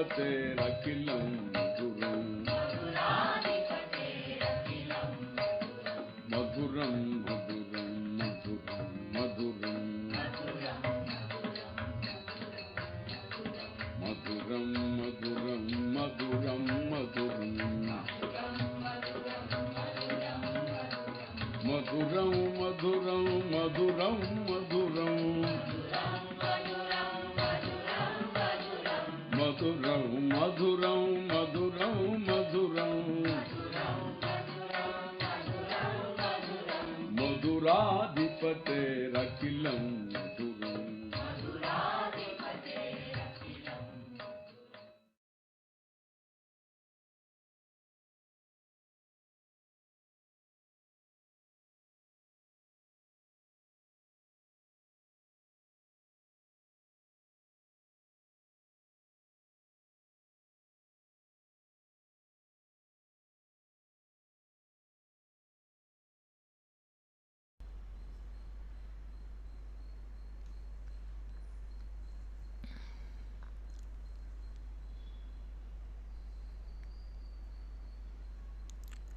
Madhuradhipaterakhilam madhuram. Madhuram, madhuram, madhuram, madhuram. Madhuram, madhuram, madhuram, madhuram. Madhuram, madhuram, madhuram, madhuram. Madhuram, madhuram, madhuram, madhuram. Madhuradhipaterakhilam madhuram.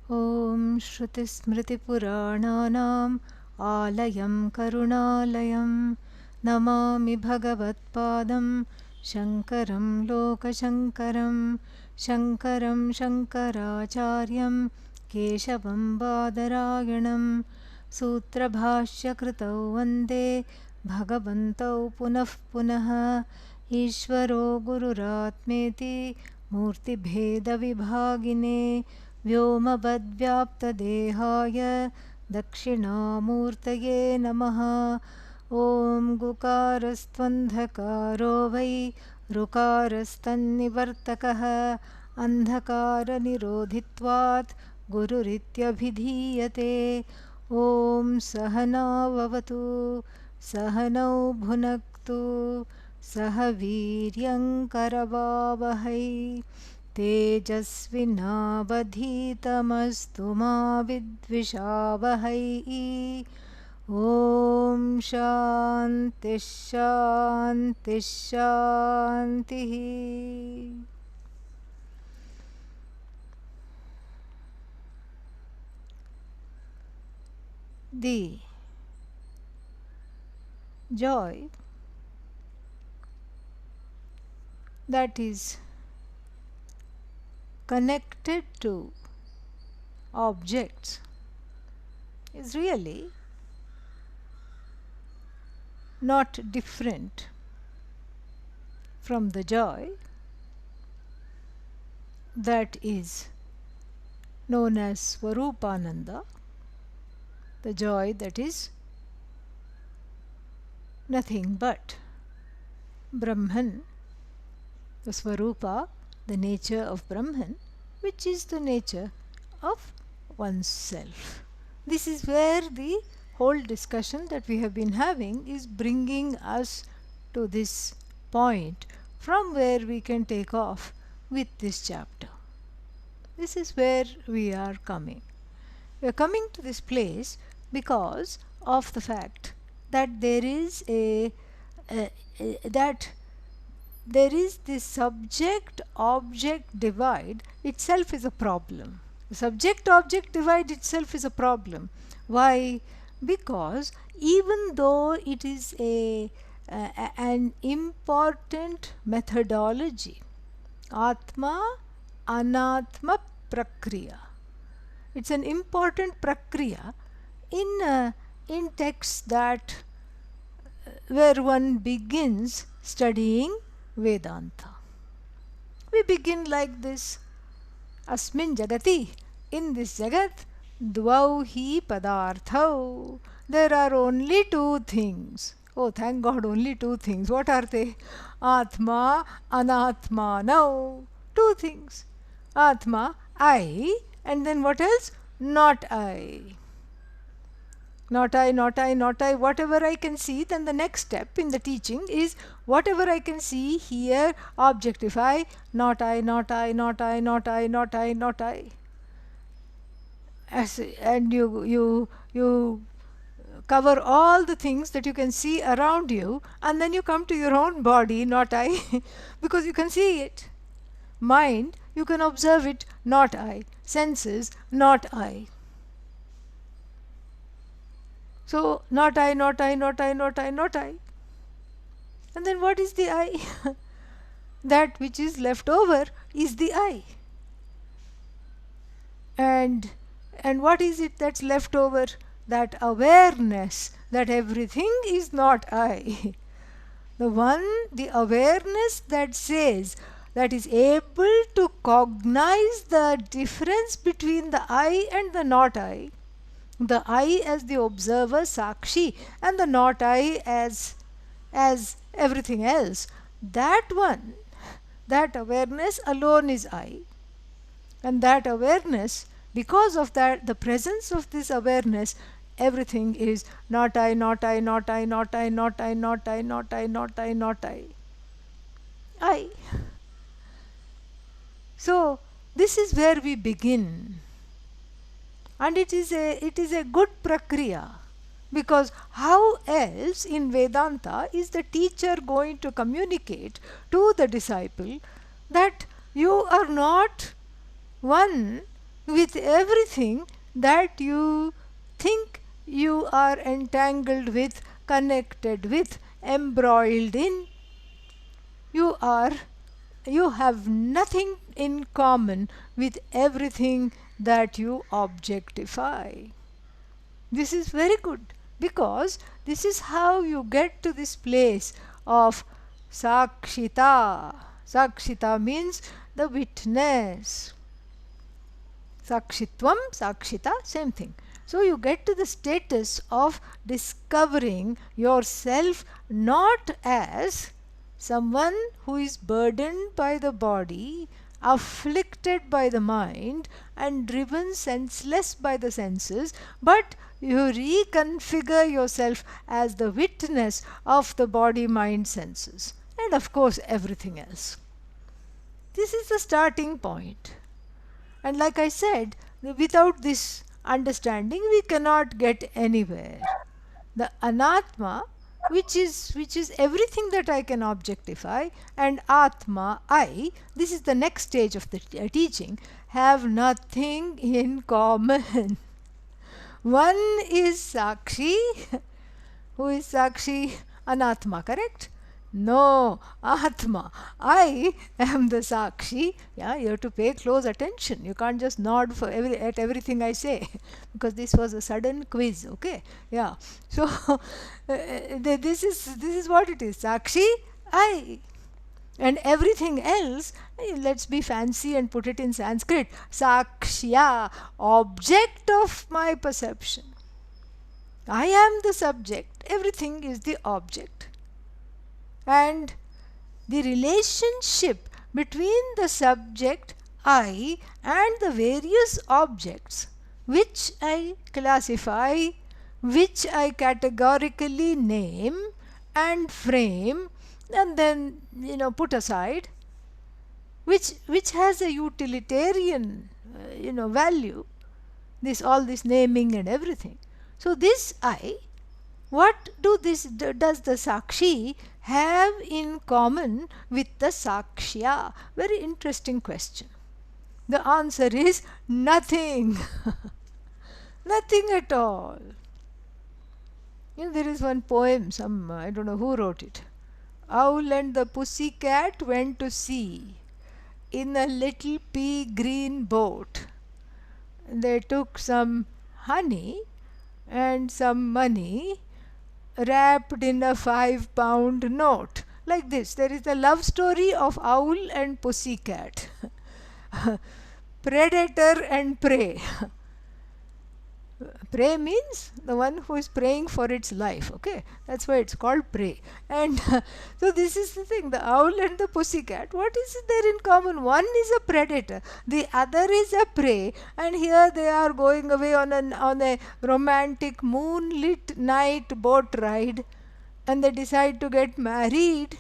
ॐ श्रुतिस्मृतिपुराणानाम् आलयं करुणालयं नमामि भगवत्पादं शङ्करं लोकशङ्करं शङ्करं शङ्कराचार्यं केशवं बादरायणं सूत्रभाष्यकृतौ वन्दे भगवन्तौ पुनः पुनः ईश्वरो गुरुरात्मेति मूर्तिभेदविभागिने व्योमवद्व्याप्तदेहाय दक्षिणामूर्तये नमः। ॐ गुकारस्त्वन्धकारो वै ऋकारस्तन्निवर्तकः अन्धकारनिरोधित्वात् गुरुरित्यभिधीयते। ॐ सहनाववतु सहनौ भुनक्तु सह वीर्यङ्करवावहै तेजस्विनावधीतमस्तु मा विद्विषावहै। ॐ शान्तिः शान्तिः शान्तिः। The joy that is connected to objects is really not different from the joy that is known as Swarupananda, the joy that is nothing but Brahman, the Swarupa, the nature of Brahman, which is the nature of oneself. This is where the whole discussion that we have been having is bringing us to this point, from where we can take off with this chapter. This is where we are coming. We are coming to this place because of the fact that there is this subject-object divide itself is a problem. The subject-object divide itself is a problem. Why? Because even though it is an important methodology, Atma, Anatma Prakriya, it's an important Prakriya in texts that where one begins studying Vedanta. We begin like this: Asmin Jagati, in this Jagat, Dvau hi Padarthau. There are only two things. Oh, thank God, only two things. What are they? Atma, Anatma. Now, two things. Atma, I, and then what else? Not I. Not I, not I, not I. Whatever I can see, then the next step in the teaching is whatever I can see, hear, objectify. Not I, not I, not I, not I, not I, not I. And you cover all the things that you can see around you, and then you come to your own body, not I, because you can see it. Mind, you can observe it, not I. Senses, not I. So, not I, not I, not I, not I, not I. And then what is the I? That which is left over is the I. And what is it that's left over? That awareness that everything is not I. The awareness that says, that is able to cognize the difference between the I and the not I. The I as the observer, Sakshi, and the not I as everything else. That one, that awareness alone is I. And that awareness, because of that, the presence of this awareness, everything is not I, not I, not I, not I, not I, not I, not I, not I, not I. I. So this is where we begin. And it is a good prakriya, because how else in Vedanta is the teacher going to communicate to the disciple that you are not one with everything that you think you are entangled with, connected with, embroiled in. You have nothing in common with everything that you objectify. This is very good, because this is how you get to this place of sakshita. Sakshita means the witness. Sakshitvam, sakshita, same thing. So you get to the status of discovering yourself not as someone who is burdened by the body, afflicted by the mind, and driven senseless by the senses, but you reconfigure yourself as the witness of the body, mind, senses, and of course everything else. This is the starting point. And like I said, without this understanding we cannot get anywhere. The anatma, which is everything that I can objectify, and atma, I, this is the next stage of the teaching, have nothing in common. One is Sakshi. Who is Sakshi? Anatma, correct? No, Atma. I am the Sakshi. Yeah, you have to pay close attention. You can't just nod at everything I say, because this was a sudden quiz. Okay, yeah. So this is what it is. Sakshi, I. And everything else, let's be fancy and put it in Sanskrit. Sakshya, object of my perception. I am the subject. Everything is the object. And the relationship between the subject, I, and the various objects which I classify, which I categorically name and frame, and then put aside, which has a utilitarian value, all this naming and everything. So this I, what does the Sakshi have in common with the Sakshya? Very interesting question. The answer is nothing. Nothing at all. There is one poem, I don't know who wrote it. Owl and the pussy cat went to sea in a little pea green boat. They took some honey and some money wrapped in a 5-pound note. Like this, there is the love story of owl and pussy cat. Predator and prey. Prey means the one who is praying for its life. Okay, that's why it's called prey. And so this is the thing, the owl and the pussycat, what is there in common? One is a predator, the other is a prey, and here they are going away on a romantic moonlit night boat ride, and they decide to get married.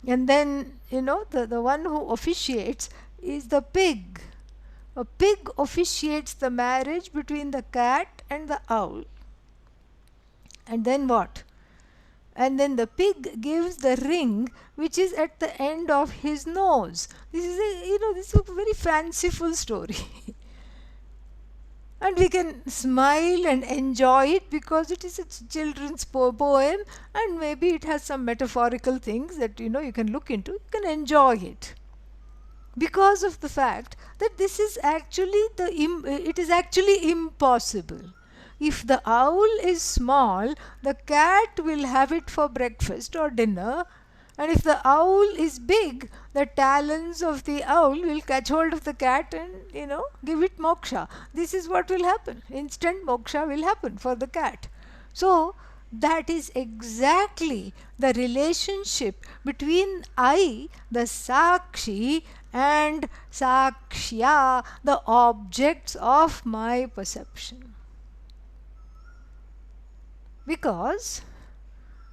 And then the one who officiates is the pig. A pig officiates the marriage between the cat and the owl. And then what? and then the pig gives the ring which is at the end of his nose. This is this is a very fanciful story. And we can smile and enjoy it because it is a children's poem, and maybe it has some metaphorical things that you can look into. You can enjoy it because of the fact that this is actually it is actually impossible. If the owl is small, the cat will have it for breakfast or dinner, and if the owl is big, the talons of the owl will catch hold of the cat and give it moksha. This is what will happen. Instant moksha will happen for the cat. So that is exactly the relationship between I, the Sakshi, and Sakshya, the objects of my perception. Because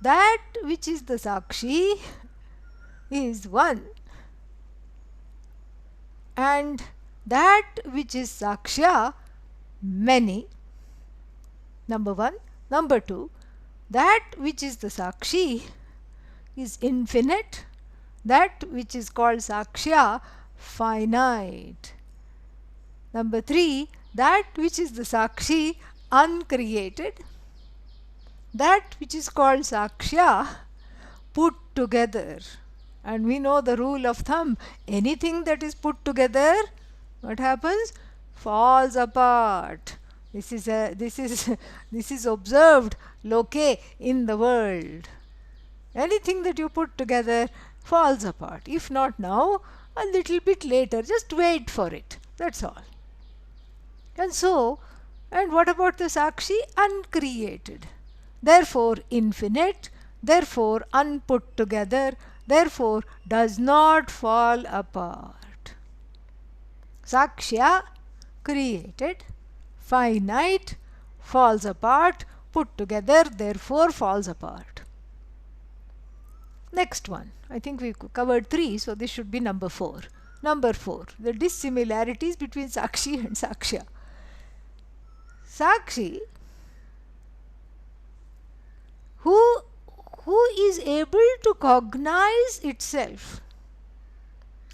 that which is the Sakshi is one, and that which is Sakshya many. Number one. Number two, that which is the Sakshi is infinite, that which is called Sakshya finite. Number three, that which is the Sakshi uncreated, that which is called Sakshya put together. And we know the rule of thumb, anything that is put together, what happens? Falls apart. This is observed loke in the world. Anything that you put together falls apart. If not now, a little bit later. Just wait for it. That's all. And what about the Sakshi? Uncreated. Therefore infinite, therefore unput together, therefore does not fall apart. Sakshya created, finite, falls apart, put together, therefore falls apart. Next one. I think we covered 3, so this should be number 4. Number 4. The dissimilarities between Sakshi and Sakshya. Sakshi, who is able to cognize itself.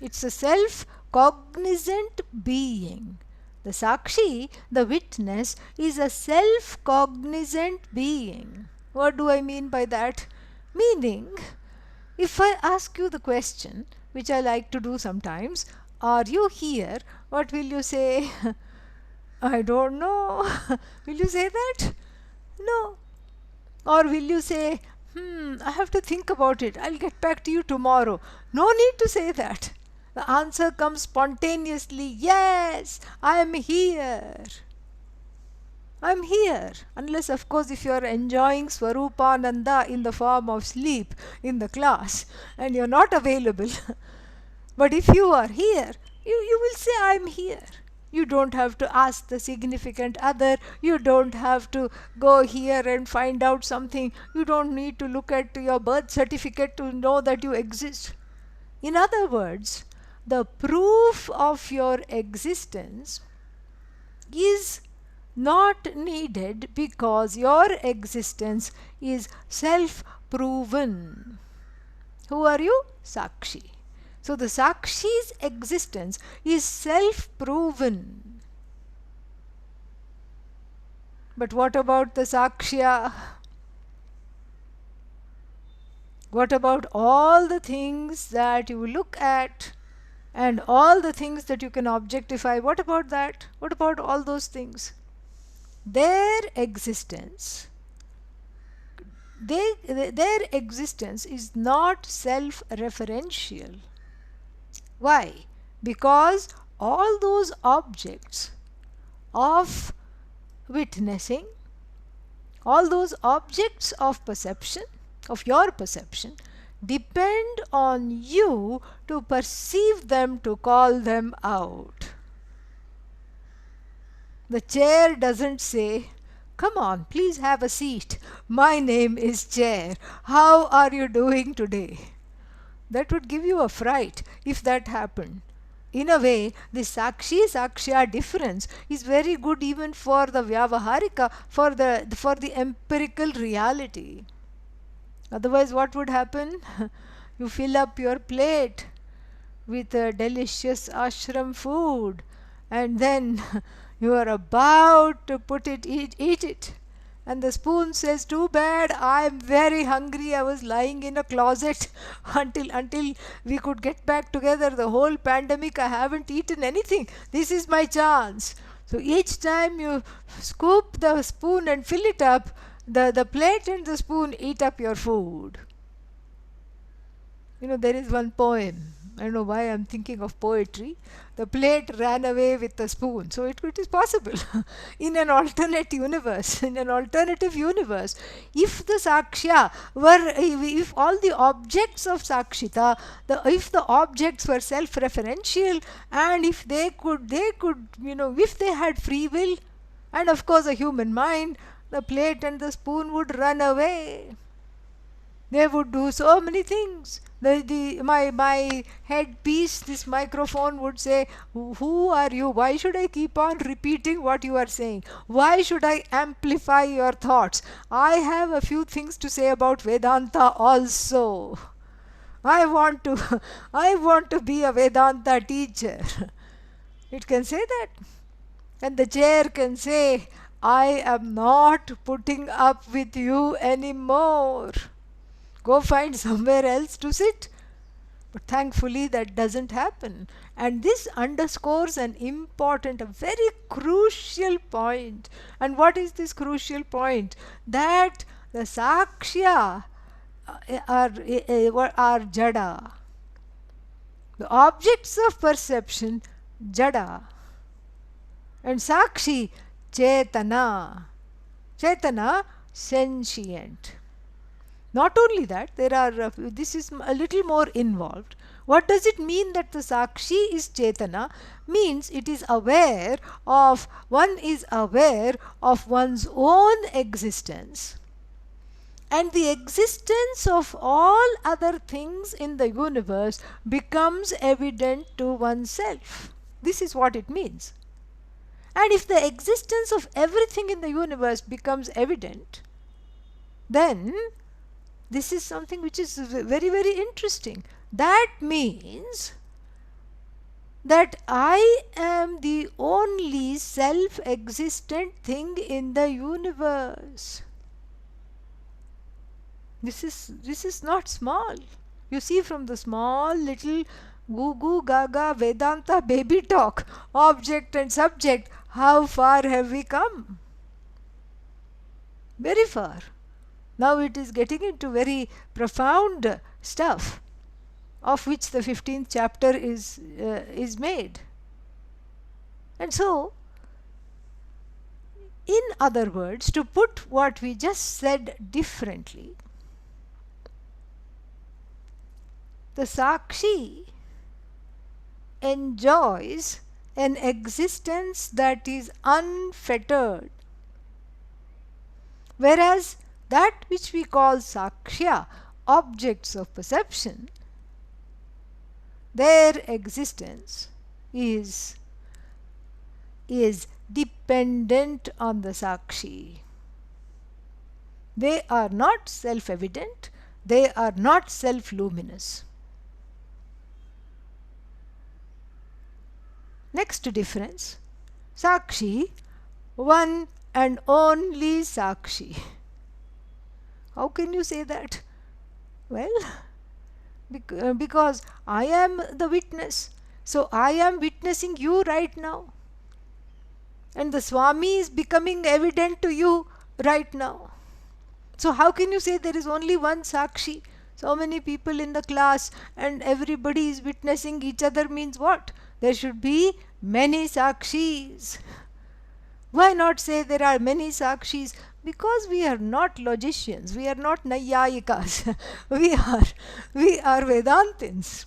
It's a self-cognizant being. The Sakshi, the witness, is a self-cognizant being. What do I mean by that? Meaning, if I ask you the question, which I like to do sometimes, are you here? What will you say? I don't know. Will you say that? No. Or will you say, I have to think about it. I'll get back to you tomorrow. No need to say that. The answer comes spontaneously. Yes, I am here. I am here. Unless, of course, if you are enjoying Swarupananda in the form of sleep in the class and you are not available. But if you are here, you will say, I am here. You don't have to ask the significant other. You don't have to go here and find out something. You don't need to look at your birth certificate to know that you exist. In other words, the proof of your existence is not needed because your existence is self-proven. Who are you? Sakshi. So the Sakshi's existence is self-proven. But what about the Sakshya? What about all the things that you look at and all the things that you can objectify? What about that? What about all those things? Their existence is not self-referential. Why? Because all those objects of witnessing, all those objects of perception, of your perception, depend on you to perceive them, to call them out. The chair doesn't say, come on, please have a seat. My name is Chair. How are you doing today? That would give you a fright if that happened. In a way, the Sakshi-Sakshya difference is very good even for the Vyavaharika, for the empirical reality. Otherwise, what would happen? You fill up your plate with a delicious ashram food, and then you are about to eat it. And the spoon says, "Too bad, I am very hungry. I was lying in a closet until we could get back together. The whole pandemic, I haven't eaten anything. This is my chance." So each time you scoop the spoon and fill it up, the plate and the spoon eat up your food. There is one poem. I don't know why I'm thinking of poetry. The plate ran away with the spoon. So it is possible in an alternate universe, in an alternative universe. If the Sakshya were, if all the objects of Sakshita, if the objects were self-referential, and if they could, if they had free will, and of course a human mind, the plate and the spoon would run away. They would do so many things. My headpiece, this microphone would say, "Who are you? Why should I keep on repeating what you are saying? Why should I amplify your thoughts? I have a few things to say about Vedanta also. I want to, I want to be a Vedanta teacher." It can say that. And the chair can say, "I am not putting up with you anymore. Go find somewhere else to sit." But thankfully that doesn't happen. And this underscores an important, a very crucial point. And what is this crucial point? That the Sakshya are jada. The objects of perception, jada. And Sakshi, Chetana. Chetana, sentient. Not only that, this is a little more involved. What does it mean that the Sakshi is Chetana? Means it is aware of, one is aware of one's own existence and the existence of all other things in the universe becomes evident to oneself. This is what it means. And if the existence of everything in the universe becomes evident, then this is something which is very, very interesting. That means that I am the only self-existent thing in the universe. This is not small. You see, from the small little goo gaga Vedanta baby talk, object and subject, how far have we come? Very far. Now it is getting into very profound stuff, of which the 15th chapter is made. And so, in other words, to put what we just said differently, the Sakshi enjoys an existence that is unfettered, whereas that which we call Sakshya, objects of perception, their existence is dependent on the Sakshi. They are not self-evident, they are not self-luminous. Next difference, Sakshi, one and only Sakshi. How can you say that? Well, because I am the witness. So I am witnessing you right now. And the Swami is becoming evident to you right now. So how can you say there is only one Sakshi? So many people in the class and everybody is witnessing each other means what? There should be many Sakshis. Why not say there are many Sakshis? Because we are not logicians, we are not Nayayikas, we are Vedantins.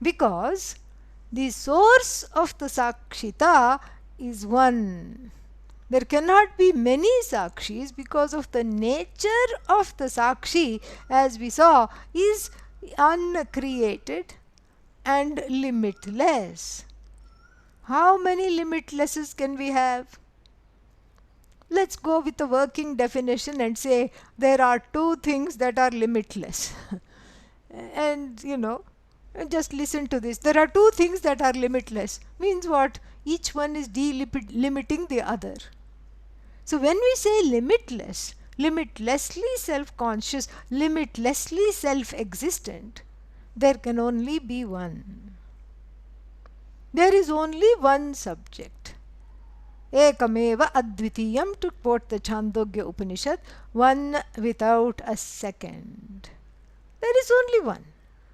Because the source of the Sakshita is one. There cannot be many Sakshis because of the nature of the Sakshi, as we saw, is uncreated and limitless. How many limitlesses can we have? let's go with the working definition and say there are two things that are limitless. And just listen to this. There are two things that are limitless. Means what? Each one is delimiting the other. So when we say limitless, limitlessly self-conscious, limitlessly self-existent, there can only be one. There is only one subject. Ekameva advitiyam, to quote the Chandogya Upanishad, one without a second. There is only one.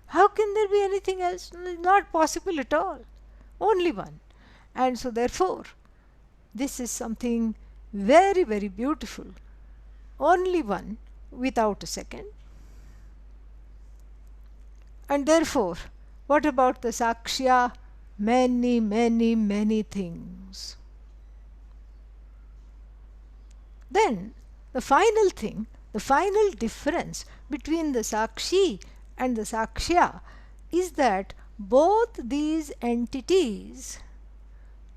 How can there be anything else? Not possible at all. Only one. And so therefore, this is something very, very beautiful. Only one without a second. And therefore, what about the Sakshya? Many, many, many things. Then, the final thing, the final difference between the Sakshi and the Sakshya is that both these entities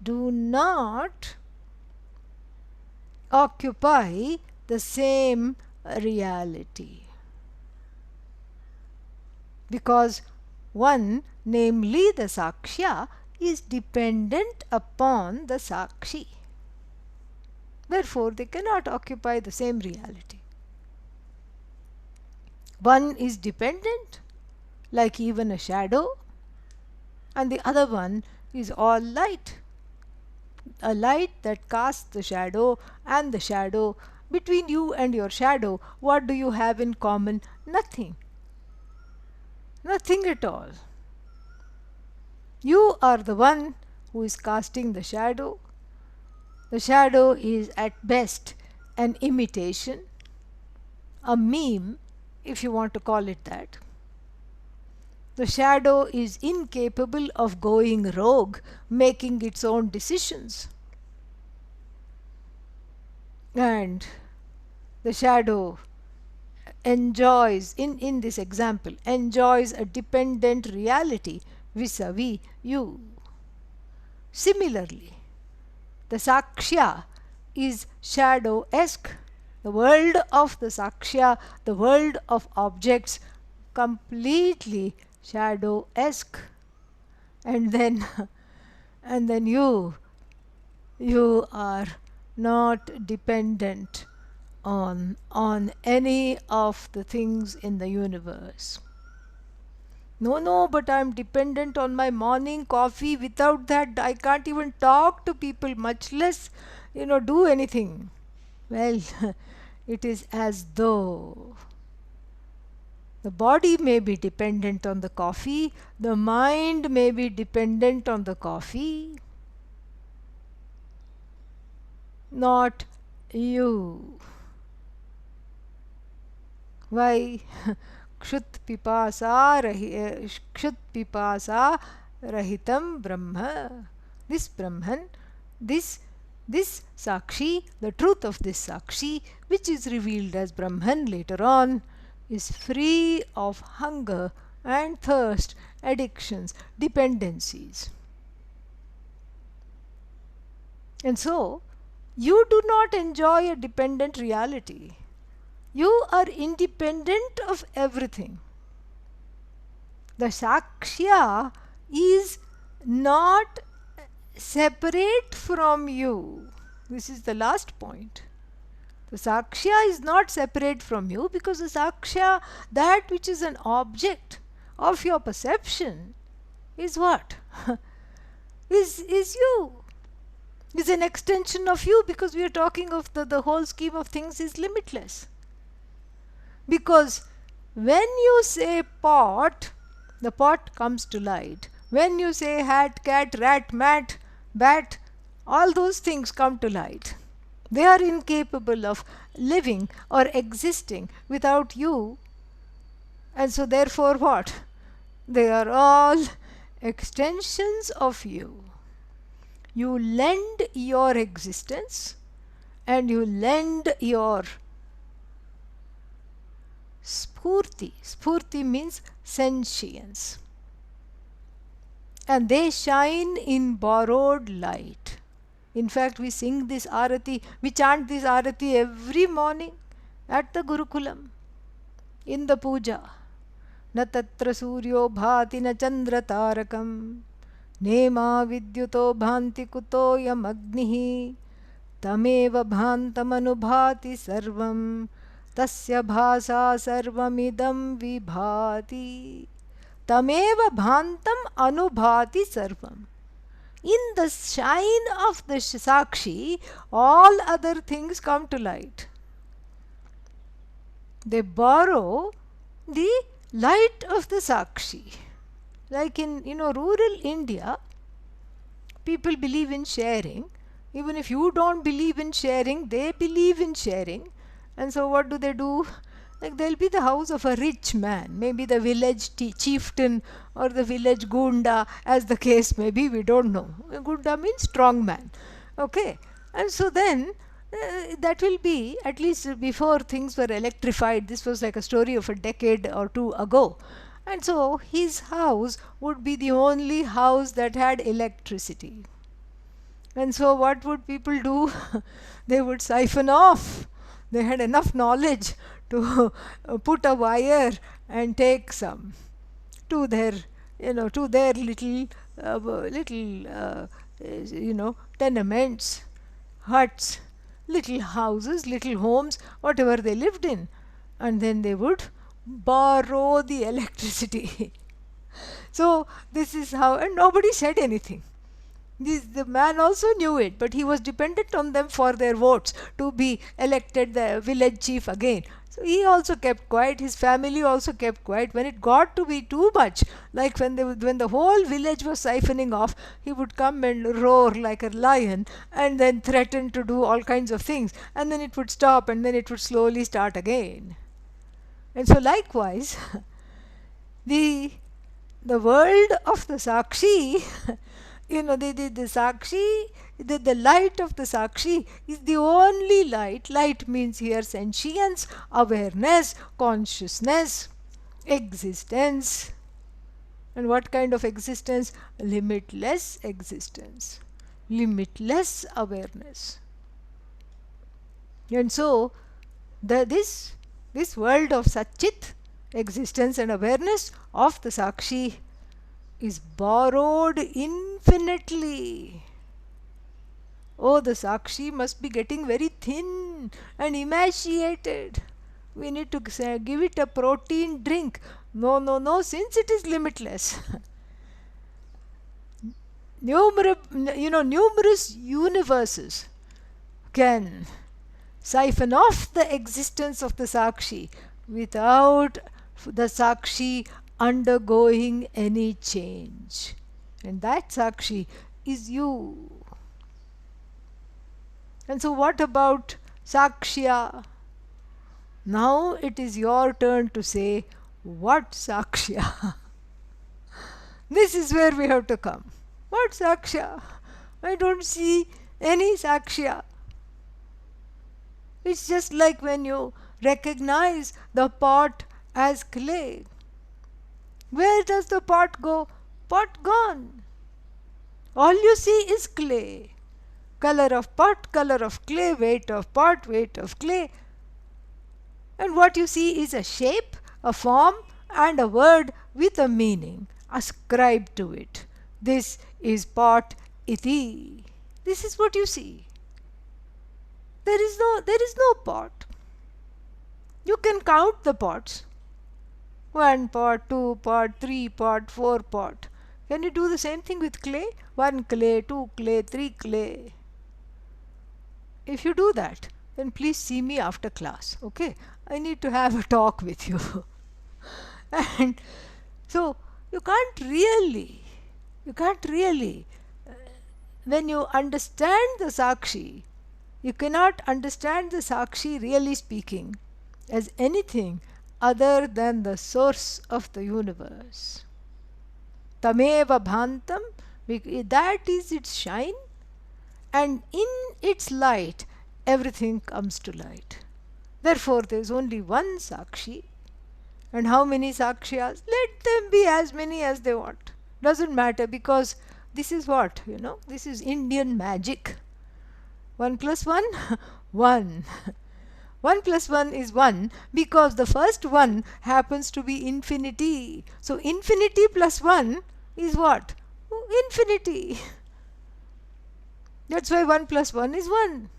do not occupy the same reality. Because one, namely the Sakshya, is dependent upon the Sakshi. Therefore, they cannot occupy the same reality. One is dependent, like even a shadow, and the other one is all light. A light that casts the shadow, and the shadow. Between you and your shadow, what do you have in common? Nothing. Nothing at all. You are the one who is casting the shadow. The shadow is at best an imitation, a meme, if you want to call it that. The shadow is incapable of going rogue, making its own decisions. And the shadow enjoys, in this example, enjoys a dependent reality vis-a-vis you. Similarly, the Sakshya is shadow-esque. The world of the Sakshya, the world of objects, completely shadow-esque. And then you are not dependent on any of the things in the universe. No, but I am dependent on my morning coffee. Without that, I can't even talk to people, much less, do anything. Well, it is as though the body may be dependent on the coffee, the mind may be dependent on the coffee, not you. Why? Kshut pipasa rahitam brahma. This Brahman, this Sakshi, the truth of this Sakshi, which is revealed as Brahman later on, is free of hunger and thirst, addictions, dependencies. And so, you do not enjoy a dependent reality. You are independent of everything. The Sakshya is not separate from you. This is the last point. The Sakshya is not separate from you, because the Sakshya, that which is an object of your perception, is what? is you. Is an extension of you, because we are talking of the whole scheme of things is limitless. Because when you say pot, the pot comes to light. When you say hat, cat, rat, mat, bat, all those things come to light. They are incapable of living or existing without you. And so therefore what? They are all extensions of you. You lend your existence and you lend your spurti. Spurti means sentience. And they shine in borrowed light. In fact, we sing this arati, we chant this arati every morning at the Gurukulam, in the puja. Na tatra suryo bhati na chandra tarakam, nema vidyuto bhanti kuto yam agnihi, tameva bhantam anubhati sarvam, tasya bhasa sarvamidam vibhati. Tameva bhantam anubhati sarvam. In the shine of the Sakshi, all other things come to light. They borrow the light of the Sakshi. Like in rural India, people believe in sharing. Even if you don't believe in sharing, they believe in sharing. And so what do? Like there'll be the house of a rich man, maybe the village chieftain or the village gunda, as the case may be, we don't know. Gunda means strong man. Okay. And so then that will be, at least before things were electrified, this was like a story of a decade or two ago. And so his house would be the only house that had electricity. And so what would people do? They would siphon off. They had enough knowledge to put a wire and take some to their little tenements, huts, little houses, little homes, whatever they lived in. And then they would borrow the electricity. So this is how, and nobody said anything. The man also knew it, but he was dependent on them for their votes to be elected the village chief again. So he also kept quiet, his family also kept quiet. When it got to be too much, like when the whole village was siphoning off, he would come and roar like a lion and then threaten to do all kinds of things. And then it would stop and then it would slowly start again. And so likewise, the world of the Sakshi, the Sakshi, the light of the Sakshi is the only light. Light means here sentience, awareness, consciousness, existence. And what kind of existence? Limitless existence, limitless awareness. And so this world of Satchit, existence and awareness of the Sakshi, is borrowed infinitely. Oh, the Sakshi must be getting very thin and emaciated. We need to give it a protein drink. No, since it is limitless. Numerous universes can siphon off the existence of the Sakshi without the Sakshi undergoing any change. And that Sakshi is you. And so what about Sakshya? Now it is your turn to say, what Sakshya? This is where we have to come. What Sakshya? I don't see any Sakshya. It's just like when you recognize the pot as clay. Where does the pot go? Pot gone. All you see is clay. Color of pot, color of clay, weight of pot, weight of clay. And what you see is a shape, a form, and a word with a meaning ascribed to it. This is pot iti. This is what you see. There is no pot. You can count the pots. 1 pot, 2 pot, 3 pot, 4 pot. Can you do the same thing with clay? 1 clay, 2 clay, 3 clay. If you do that, then please see me after class, okay? I need to have a talk with you. And so you can't really, when you understand the Sakshi, you cannot understand the Sakshi, really speaking, as anything other than the source of the universe. Tameva bhantam, that is its shine, and in its light everything comes to light. Therefore there is only one Sakshi. And how many Sakshyas? Let them be as many as they want. Doesn't matter, because this is what? This is Indian magic. 1 plus 1? 1. 1 plus 1 is 1 because the first 1 happens to be infinity. So infinity plus 1 is what? Infinity. That's why 1 plus 1 is 1.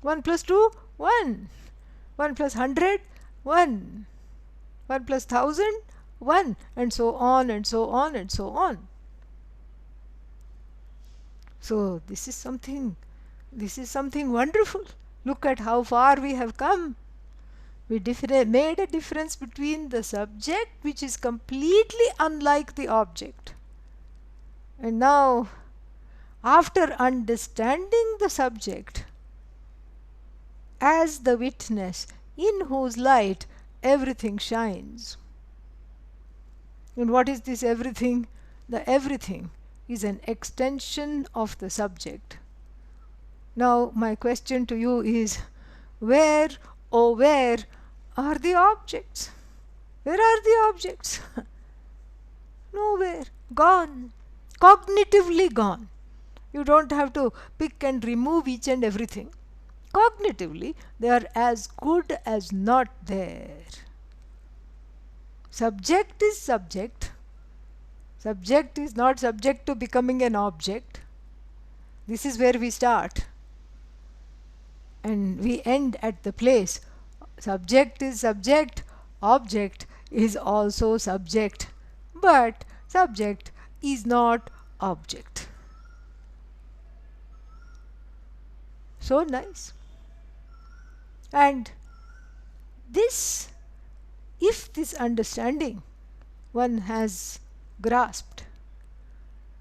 1 plus 2? 1. 1 plus 100? 1. 1 plus 1000? 1. And so on and so on and so on. So this is something wonderful. Look at how far we have come. We made a difference between the subject, which is completely unlike the object. And now, after understanding the subject as the witness in whose light everything shines. And what is this everything? The everything is an extension of the subject. Now my question to you is, where, oh where are the objects? Where are the objects? Nowhere. Gone. Cognitively gone. You don't have to pick and remove each and everything. Cognitively, they are as good as not there. Subject is subject. Subject is not subject to becoming an object. This is where we start. And we end at the place. Subject is subject. Object is also subject. But subject is not object. So nice. And this, if this understanding one has grasped,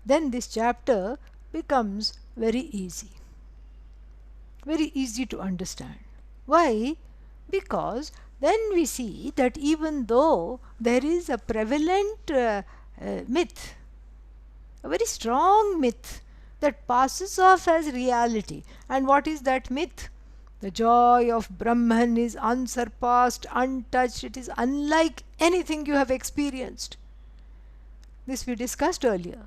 then this chapter becomes very easy. Very easy to understand. Why? Because then we see that even though there is a prevalent myth, a very strong myth that passes off as reality. And what is that myth? The joy of Brahman is unsurpassed, untouched. It is unlike anything you have experienced. This we discussed earlier.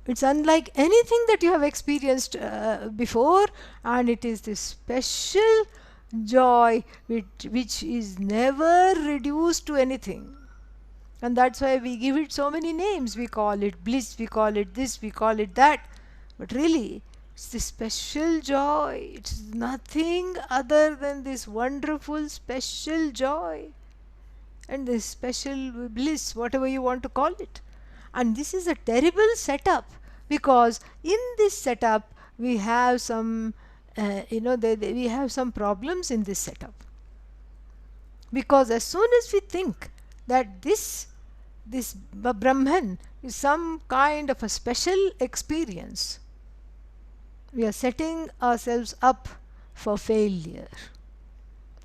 It's unlike anything that you have experienced before, and it is this special joy which is never reduced to anything. And that's why we give it so many names. We call it bliss, we call it this, we call it that. But really, it's this special joy. It's nothing other than this wonderful special joy. And this special bliss, whatever you want to call it. And this is a terrible setup, because in this setup we have some, we have some problems in this setup. Because as soon as we think that this Brahman is some kind of a special experience, we are setting ourselves up for failure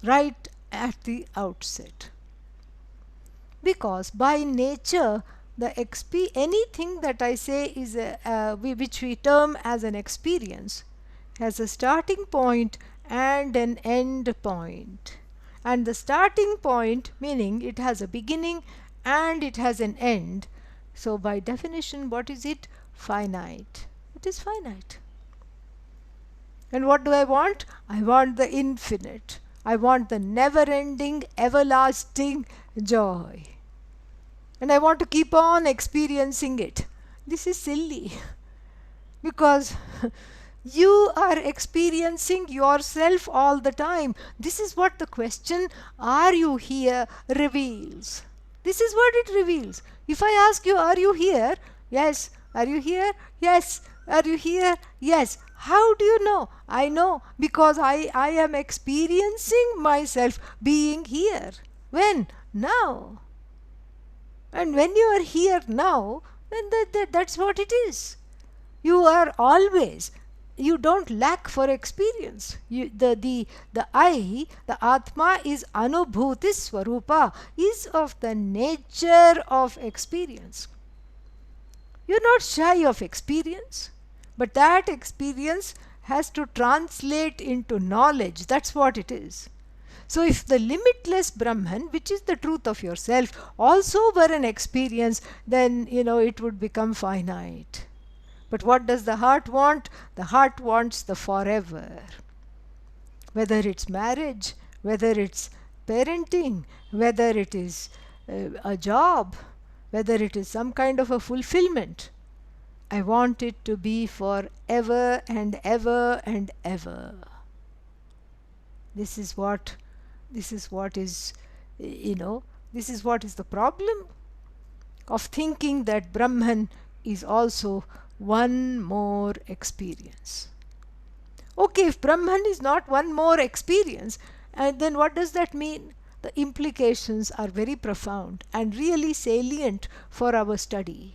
right at the outset. Because by nature, anything that I say is which we term as an experience has a starting point and an end point. And the starting point, meaning it has a beginning and it has an end. So by definition, what is it? Finite. It is finite. And what do I want? I want the infinite. I want the never-ending, everlasting joy. And I want to keep on experiencing it. This is silly. Because you are experiencing yourself all the time. This is what the question, are you here, reveals. This is what it reveals. If I ask you, are you here? Yes. Are you here? Yes. Are you here? Yes. How do you know? I know because I am experiencing myself being here. When? Now. And when you are here now, then that's what it is. You are always, you don't lack for experience. The I, the Atma is Anubhuti Swarupa, is of the nature of experience. You're not shy of experience, but that experience has to translate into knowledge. That's what it is. So if the limitless Brahman, which is the truth of yourself, also were an experience, then it would become finite. But what does the heart want? The heart wants the forever. Whether it's marriage, whether it's parenting, whether it is a job, whether it is some kind of a fulfillment, I want it to be for ever and ever and ever. This is what is, this is what is the problem of thinking that Brahman is also one more experience. Okay, if Brahman is not one more experience, and then what does that mean? The implications are very profound and really salient for our study.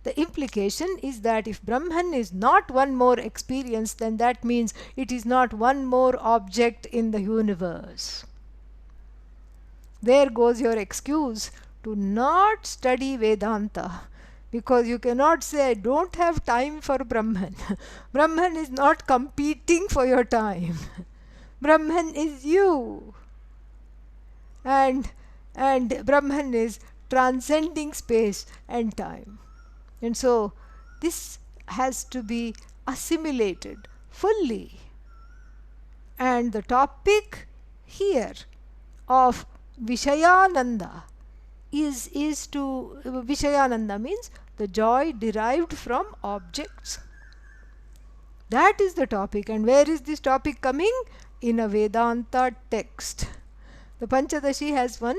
The implication is that if Brahman is not one more experience, then that means it is not one more object in the universe. There goes your excuse to not study Vedanta, because you cannot say, I don't have time for Brahman. Brahman is not competing for your time. Brahman is you. And Brahman is transcending space and time. And so this has to be assimilated fully. And the topic here of Vishayananda is to, Vishayananda means the joy derived from objects. That is the topic. And where is this topic coming? In a Vedanta text. The Panchadashi has one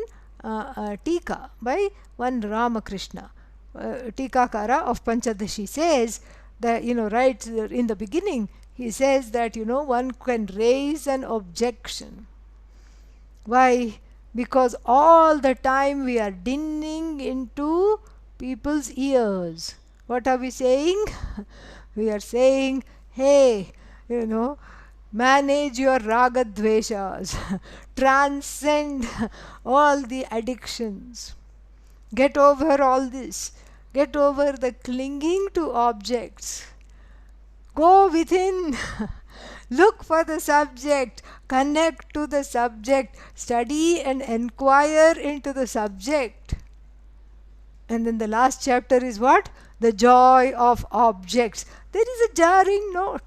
tika by one Ramakrishna. Tikakara of Panchadashi says that, right in the beginning, he says that, one can raise an objection. Why? Because all the time we are dinning into people's ears. What are we saying? We are saying, hey, manage your raga dveshas, transcend all the addictions, get over all this, get over the clinging to objects, go within, look for the subject, connect to the subject, study and inquire into the subject. And then the last chapter is what? The joy of objects. There is a jarring note,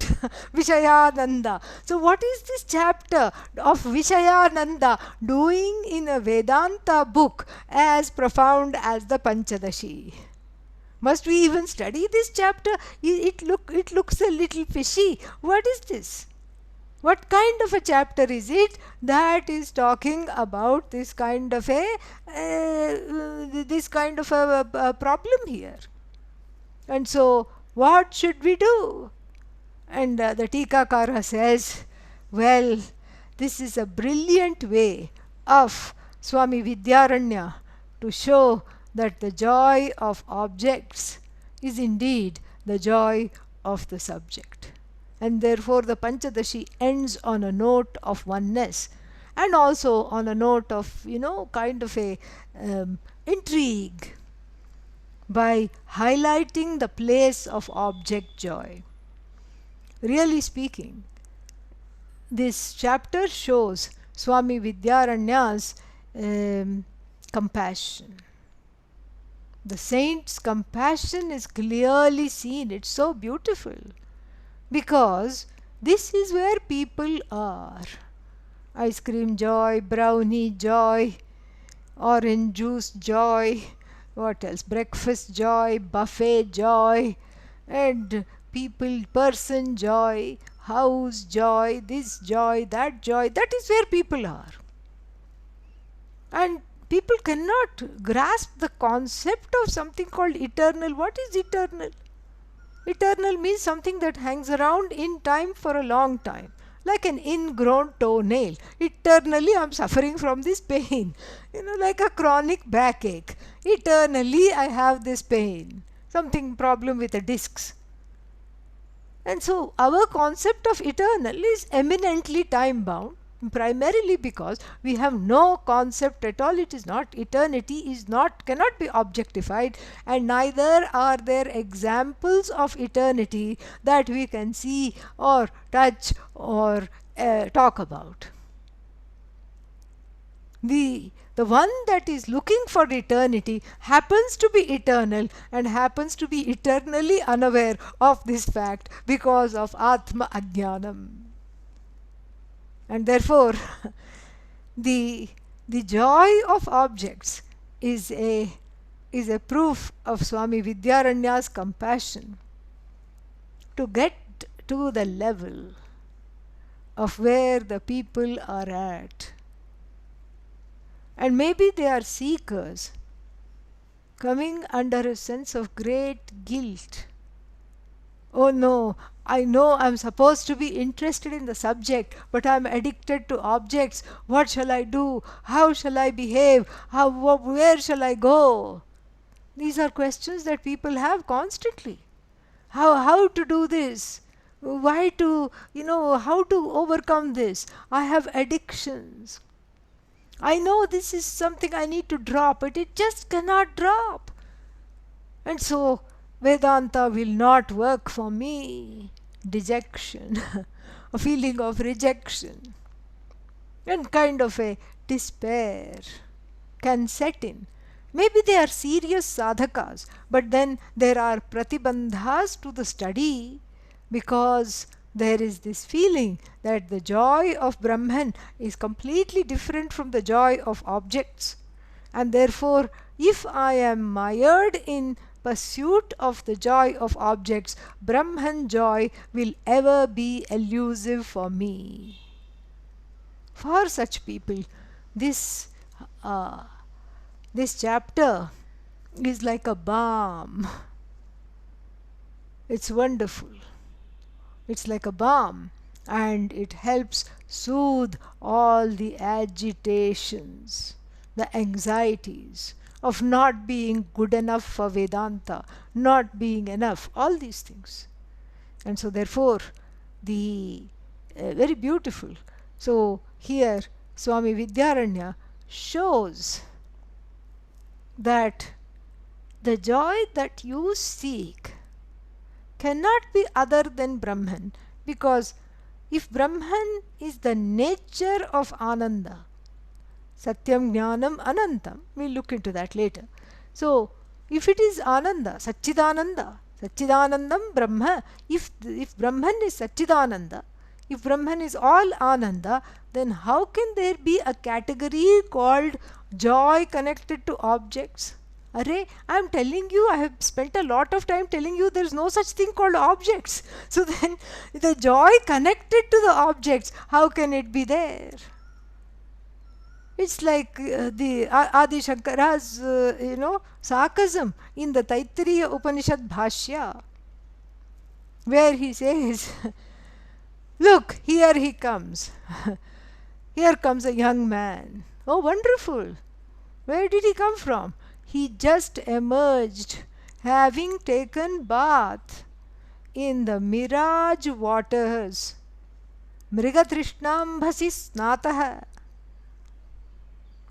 Vishayananda. So what is this chapter of Vishayananda doing in a Vedanta book as profound as the Panchadashi? Must we even study this chapter? It looks a little fishy. What is this? What kind of a chapter is it that is talking about this kind of a problem here? And so, what should we do? And the Tikakara says, well, this is a brilliant way of Swami Vidyaranya to show that the joy of objects is indeed the joy of the subject. And therefore the Panchadashi ends on a note of oneness, and also on a note of, kind of a intrigue, by highlighting the place of object joy. Really speaking, this chapter shows Swami Vidyaranya's compassion. The saint's compassion is clearly seen. It's so beautiful. Because this is where people are. Ice cream joy, brownie joy, orange juice joy, what else? Breakfast joy, buffet joy, and person joy, house joy, this joy, that joy. That is where people are. And people cannot grasp the concept of something called eternal. What is eternal? Eternal means something that hangs around in time for a long time, like an ingrown toenail. Eternally I am suffering from this pain, like a chronic backache. Eternally I have this pain, something problem with the discs. And so our concept of eternal is eminently time bound, primarily because we have no concept at all. It is not, eternity cannot be objectified, and neither are there examples of eternity that we can see or touch or talk about. The one that is looking for eternity happens to be eternal and happens to be eternally unaware of this fact because of Atma Ajnanam. And therefore, the joy of objects is a proof of Swami Vidyaranya's compassion to get to the level of where the people are at. And maybe they are seekers coming under a sense of great guilt. Oh no, I know I'm supposed to be interested in the subject, but I'm addicted to objects. What shall I do? How shall I behave? Where shall I go? These are questions that people have constantly. How to do this? Why to, how to overcome this? I have addictions. I know this is something I need to drop, but it just cannot drop. And so Vedanta will not work for me. Dejection, a feeling of rejection, and kind of a despair can set in. Maybe they are serious sadhakas, but then there are pratibandhas to the study because there is this feeling that the joy of Brahman is completely different from the joy of objects. And therefore, if I am mired in pursuit of the joy of objects, Brahman joy will ever be elusive for me. For such people, this chapter is like a balm. It's wonderful. It's like a balm, and it helps soothe all the agitations, the anxieties of not being good enough for Vedanta, not being enough, all these things. And so therefore, very beautiful. So here Swami Vidyaranya shows that the joy that you seek cannot be other than Brahman, because if Brahman is the nature of Ananda, Satyam Jnanam Anantam, we'll look into that later. So, if it is Ananda, Satchidanandam Brahma, if Brahman is Satchidananda, if Brahman is all Ananda, then how can there be a category called joy connected to objects? Array, I am telling you, I have spent a lot of time telling you there is no such thing called objects. So then the joy connected to the objects, how can it be there? It's like the Adi Shankara's, sarcasm in the Taittiriya Upanishad Bhashya, where he says, look, here he comes. Here comes a young man. Oh, wonderful. Where did he come from? He just emerged, having taken bath in the mirage waters. Mrigatrishnam bhasi snataha.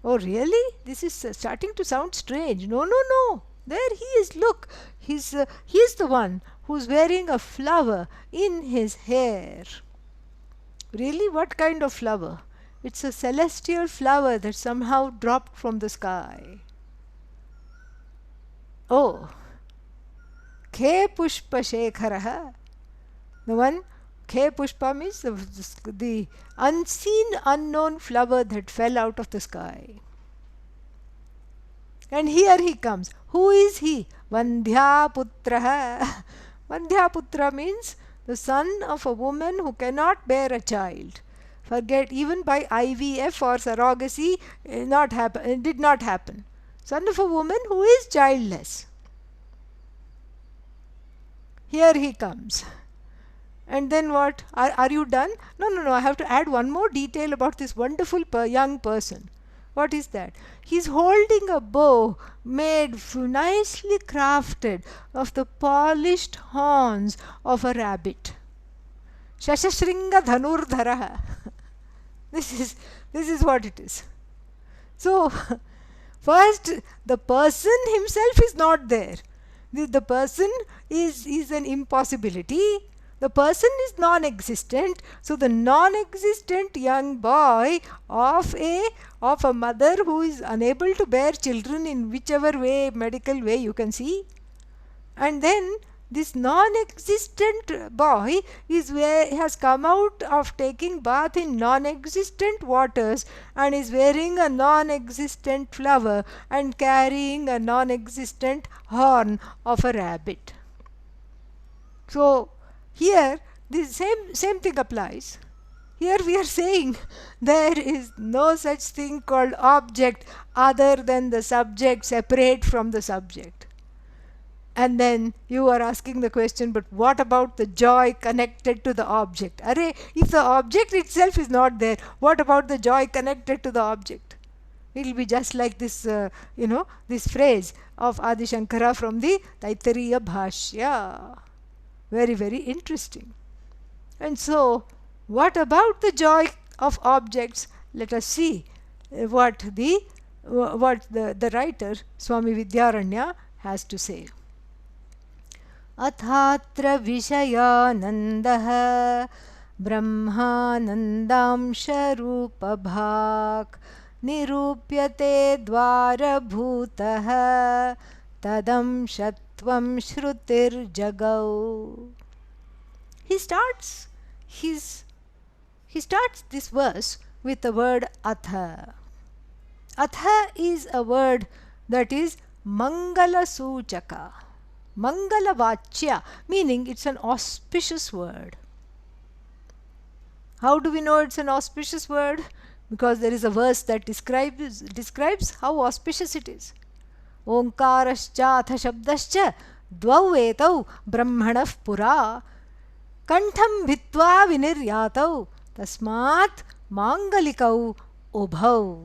Oh, really? This is starting to sound strange. No. There he is. Look, he's the one who's wearing a flower in his hair. Really? What kind of flower? It's a celestial flower that somehow dropped from the sky. Oh, Khe Pushpa Shekharaha. The one, Khe Pushpa means the unseen, unknown flower that fell out of the sky. And here he comes. Who is he? Vandhyaputraha. Vandhyaputra means the son of a woman who cannot bear a child. Forget, even by IVF or surrogacy, it did not happen. Son of a woman who is childless. Here he comes. And then what? Are you done? No. I have to add one more detail about this wonderful young person. What is that? He's holding a bow made nicely crafted of the polished horns of a rabbit. Shashashringa Dhanurdharaha. This is what it is. So, first, the person himself is not there. The person is an impossibility. The person is non-existent. So the non-existent young boy of a mother who is unable to bear children in whichever way, medical way you can see, and then this non-existent boy has come out of taking bath in non-existent waters and is wearing a non-existent flower and carrying a non-existent horn of a rabbit. So here the same thing applies. Here we are saying there is no such thing called object other than the subject separate from the subject. And then you are asking the question, but what about the joy connected to the object? Array, if the object itself is not there, what about the joy connected to the object? It will be just like this, this phrase of Adi Shankara from the Taittiriya Bhashya. Very, very interesting. And so, what about the joy of objects? Let us see what the writer Swami Vidyaranya has to say. अथात्र विषयानन्दः ब्रह्मानन्दांशरूपभाक् निरूप्यते द्वारभूतः तदंशत्वं श्रुतिर्जगौ. He starts this verse with the word atha. Atha is a word that is mangala suchaka, mangala vachya, meaning it's an auspicious word. How do we know it's an auspicious word? Because there is a verse that describes how auspicious it is. Omkarascha atha shabdascha dvau etau brahmanah pura kantham bhitva viniryatau tasmat mangalikau ubhau.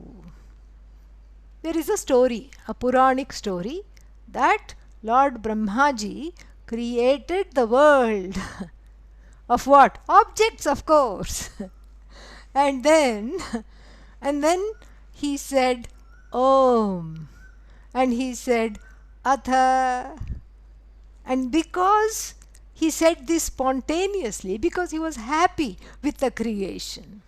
There is a story, a Puranic story, that Lord Brahmaji created the world of what? Objects, of course. and then he said Om, and he said Atha, and because he said this spontaneously, because he was happy with the creation.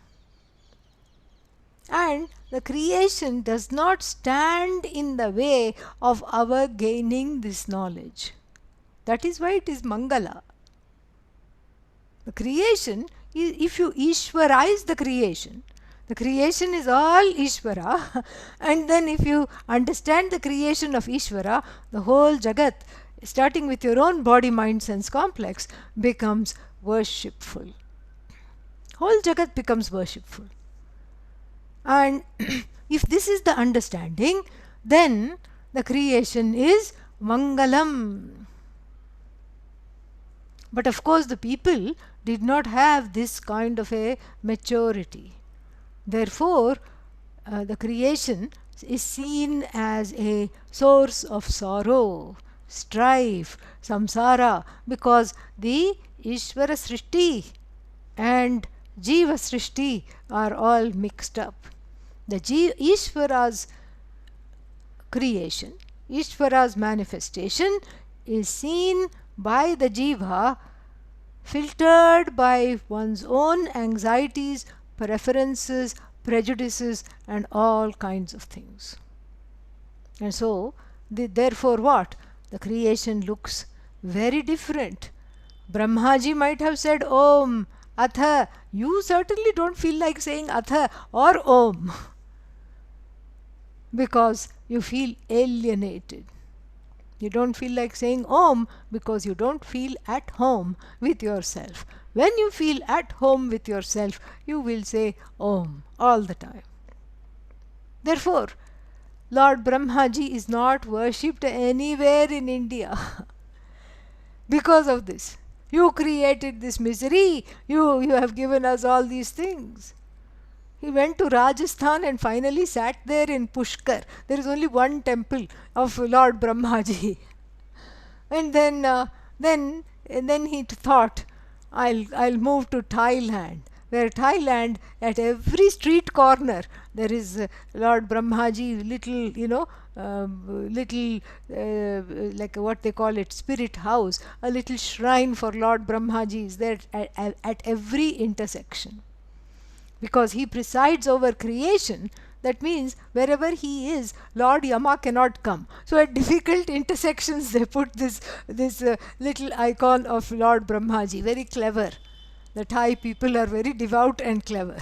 And the creation does not stand in the way of our gaining this knowledge. That is why it is Mangala. The creation, if you Ishwarize the creation is all Ishvara, and then if you understand the creation of Ishvara, the whole Jagat, starting with your own body, mind, sense complex, becomes worshipful. Whole Jagat becomes worshipful. And if this is the understanding, then the creation is Mangalam. But of course the people did not have this kind of a maturity. Therefore, the creation is seen as a source of sorrow, strife, samsara, because the Ishvara Srishti and Jiva Srishti are all mixed up. The Ishvara's creation, Ishvara's manifestation is seen by the Jiva, filtered by one's own anxieties, preferences, prejudices, and all kinds of things. And so, therefore what? The creation looks very different. Brahmaji might have said Om, Atha. You certainly don't feel like saying Atha or Om, because you feel alienated. You don't feel like saying Om because you don't feel at home with yourself. When you feel at home with yourself, you will say Om all the time. Therefore, Lord Brahmaji is not worshipped anywhere in India because of this. You created this misery. You have given us all these things. He went to Rajasthan and finally sat there in Pushkar. There is only one temple of Lord Brahmaji. And then he thought, I'll move to Thailand, where Thailand, at every street corner, there is Lord Brahmaji, little like what they call it, spirit house, a little shrine for Lord Brahmaji is there at every intersection, because he presides over creation. That means wherever he is, Lord Yama cannot come. So at difficult intersections they put this little icon of Lord Brahmaji. Very clever. The Thai people are very devout and clever.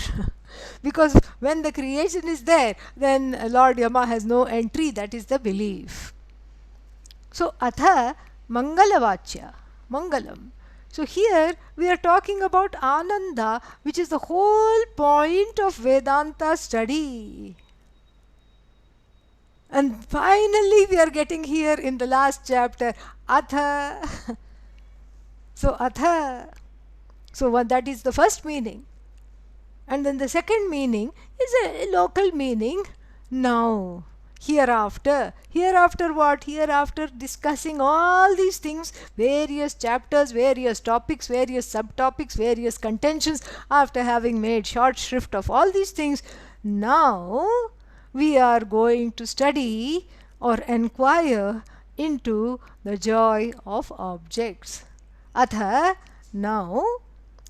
Because when the creation is there, then Lord Yama has no entry. That is the belief. So atha mangalavachya, mangalam. So here we are talking about Ananda, which is the whole point of Vedanta study. And finally we are getting here in the last chapter, Atha. So Atha. So that is the first meaning. And then the second meaning is a local meaning, now. Hereafter. Hereafter what? Hereafter discussing all these things, various chapters, various topics, various subtopics, various contentions. After having made short shrift of all these things, now we are going to study or inquire into the joy of objects. Atha, now,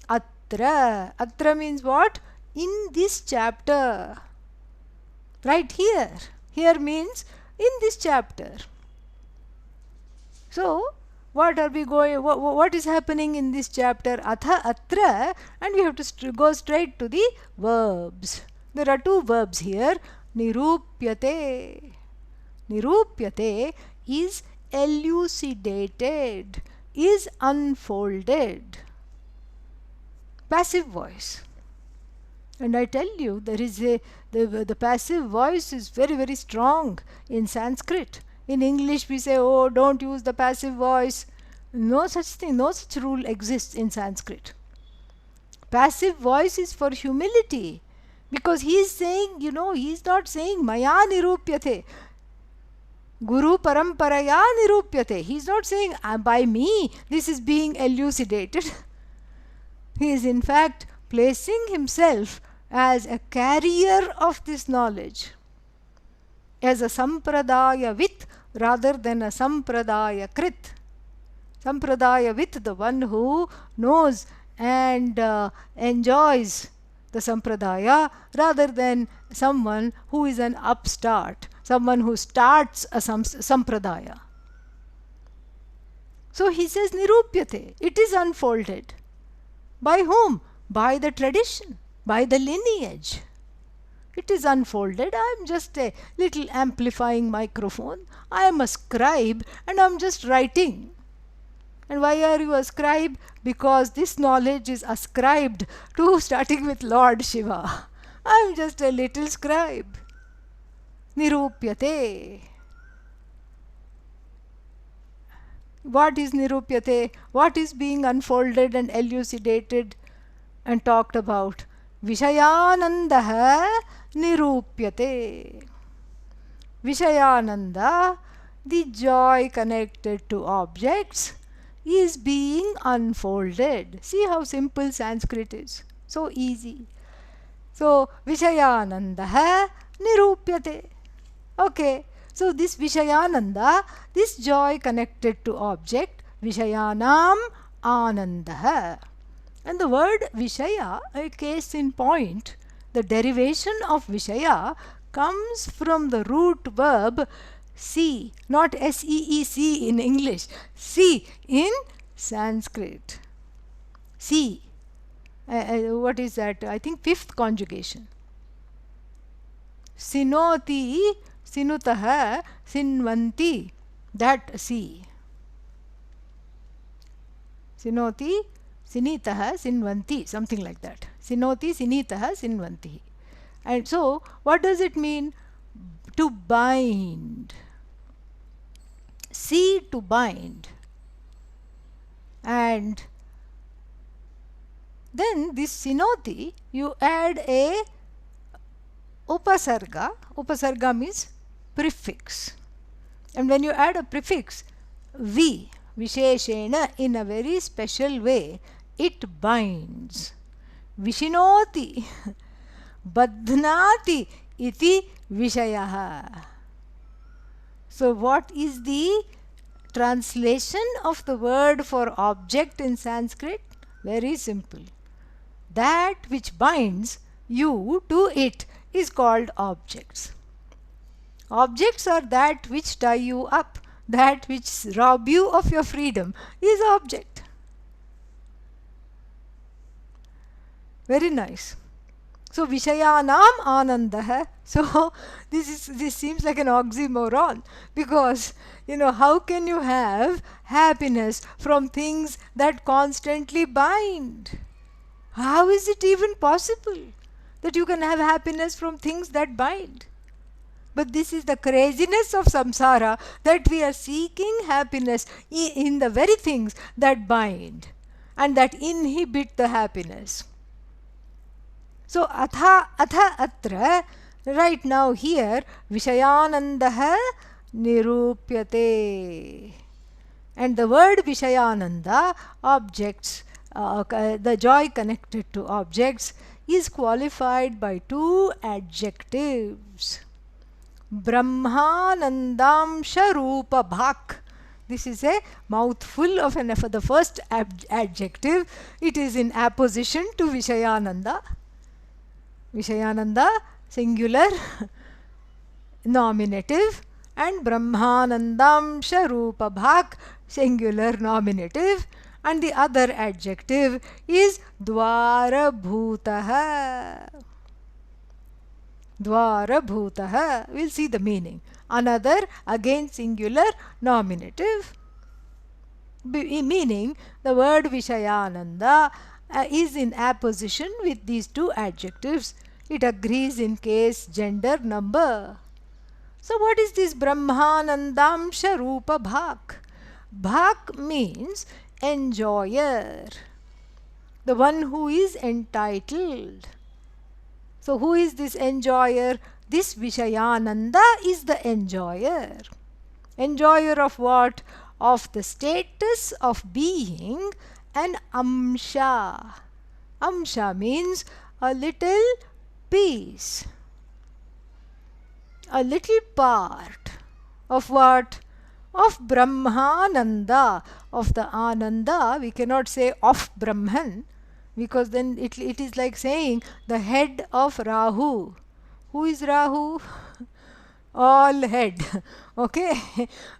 atra. Atra means what? In this chapter. Right here. Here means in this chapter. So, what are we going? What is happening in this chapter? Atha, atra, and we have to go straight to the verbs. There are two verbs here. Nirupyate. Nirupyate is elucidated, is unfolded. Passive voice. And I tell you, there is the passive voice is very, very strong in Sanskrit. In English we say, oh, don't use the passive voice. No such thing, no such rule exists in Sanskrit. Passive voice is for humility. Because he is saying, he is not saying Maya nirupyate. Guru paramparaya nirupyate. He is not saying by me this is being elucidated. He is in fact placing himself as a carrier of this knowledge, as a sampradaya with rather than a sampradaya krit. Sampradaya with, the one who knows and enjoys the sampradaya, rather than someone who is an upstart, someone who starts a sampradaya. So he says nirupyate, it is unfolded. By whom? By the tradition, by the lineage. It is unfolded. I am just a little amplifying microphone. I am a scribe and I am just writing. And why are you a scribe? Because this knowledge is ascribed to, starting with Lord Shiva. I am just a little scribe. Nirupyate. What is nirupyate? What is being unfolded and elucidated and talked about? Vishayanandaha nirupyate. Vishayananda, the joy connected to objects, is being unfolded. See how simple Sanskrit is. So easy. So, Vishayanandaha nirupyate. Okay. So, this Vishayananda, this joy connected to object, Vishayanam anandaha. And the word Vishaya, a case in point, the derivation of Vishaya comes from the root verb see, not S-E-E-C in English, see in Sanskrit. See. What is that? I think fifth conjugation. Sinoti, sinutaha, sinvanti. That see. Sinoti, sinitaha, sinvanti. Something like that. Sinoti, sinitaha, sinvanti. And so, what does it mean? To bind. See, to bind. And then this sinoti, you add a upasarga. Upasarga means prefix. And when you add a prefix, visheshena, in a very special way, it binds. Vishinoti, badhnati, iti Vishayah. So what is the translation of the word for object in Sanskrit? Very simple. That which binds you to it is called objects. Objects are that which tie you up, that which rob you of your freedom is object. Very nice. So Vishayanam Anandah. So this seems like an oxymoron, because how can you have happiness from things that constantly bind? How is it even possible that you can have happiness from things that bind? But this is the craziness of samsara, that we are seeking happiness in the very things that bind and that inhibit the happiness. So atha atra, right now here, Vishayanandah nirupyate. And the word Vishayananda, objects, the joy connected to objects, is qualified by two adjectives. Brahmanandamsha Rupa Bhak. This is a mouthful of for the first adjective. It is in apposition to Vishayananda. Vishayananda, singular, nominative, and Brahmanandamsha Rupa Bhak, singular, nominative. And the other adjective is Dwara Bhutaha. Dwara Bhutaha. We'll see the meaning. Another, again singular, nominative. Meaning, the word Vishayananda is in apposition with these two adjectives. It agrees in case, gender, number. So what is this Brahmanandamsha Rupa Bhak? Bhak means enjoyer, the one who is entitled. So who is this enjoyer? This Vishayananda is the enjoyer. Enjoyer of what? Of the status of being an amsha. Amsha means a little piece, a little part of what? Of Brahmananda, of the Ananda. We cannot say of Brahman, because then it is like saying the head of Rahu. Who is Rahu? All head. Okay,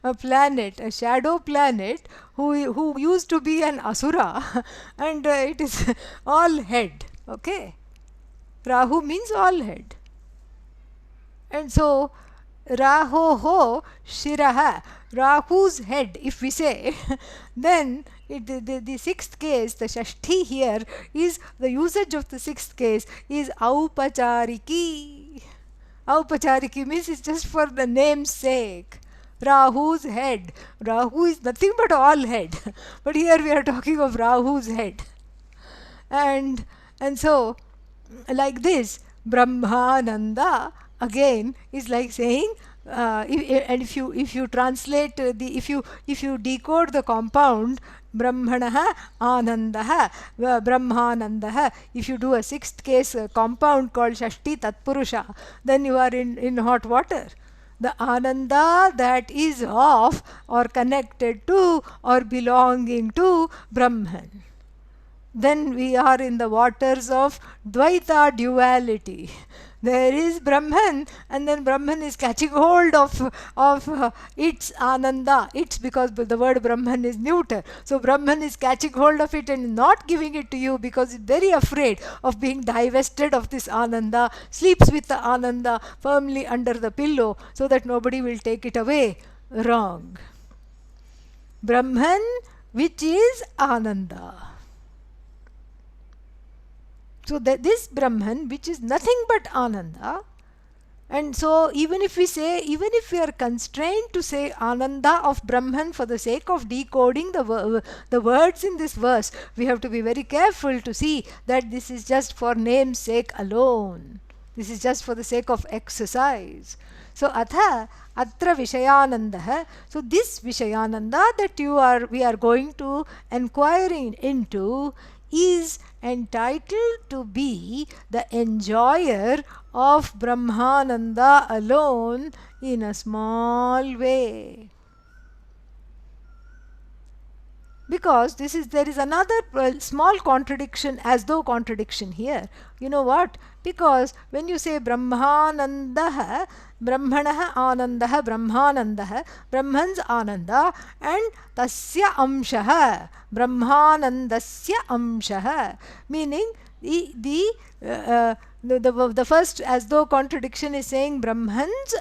a planet, a shadow planet who used to be an asura, and it is all head. Okay, Rahu means all head. And so Rahoho Shiraha, Rahu's head, if we say, then the sixth case, the Shashti here, is the usage of the sixth case is Aupachariki. Aupachariki means it's just for the name's sake. Rahu's head. Rahu is nothing but all head. But here we are talking of Rahu's head. And so, like this, Brahmananda again is like saying, if you translate if you decode the compound Brahmanaha Anandaha Brahmanandaha, if you do a sixth case compound called Shashti Tatpurusha, then you are in hot water. The Ananda that is of or connected to or belonging to Brahman. Then we are in the waters of Dvaita duality. There is Brahman, and then Brahman is catching hold of its Ananda. It's because the word Brahman is neuter. So Brahman is catching hold of it and not giving it to you because it's very afraid of being divested of this Ananda, sleeps with the Ananda firmly under the pillow so that nobody will take it away. Wrong. Brahman, which is Ananda. So this Brahman, which is nothing but Ananda, and so even if we are constrained to say Ananda of Brahman for the sake of decoding the words in this verse, we have to be very careful to see that this is just for name's sake alone. This is just for the sake of exercise. So atra Vishayananda. So this Vishayananda that we are going to inquire into is entitled to be the enjoyer of Brahmananda alone in a small way. Because there is another small contradiction, as though contradiction here. You know what? Because when you say Brahmanandah, Brahmanah Anandah, Brahmanandah, Brahman's Ananda, and Tasya Amshah, Brahmanandasya Amshah, meaning the first as though contradiction is saying Brahman's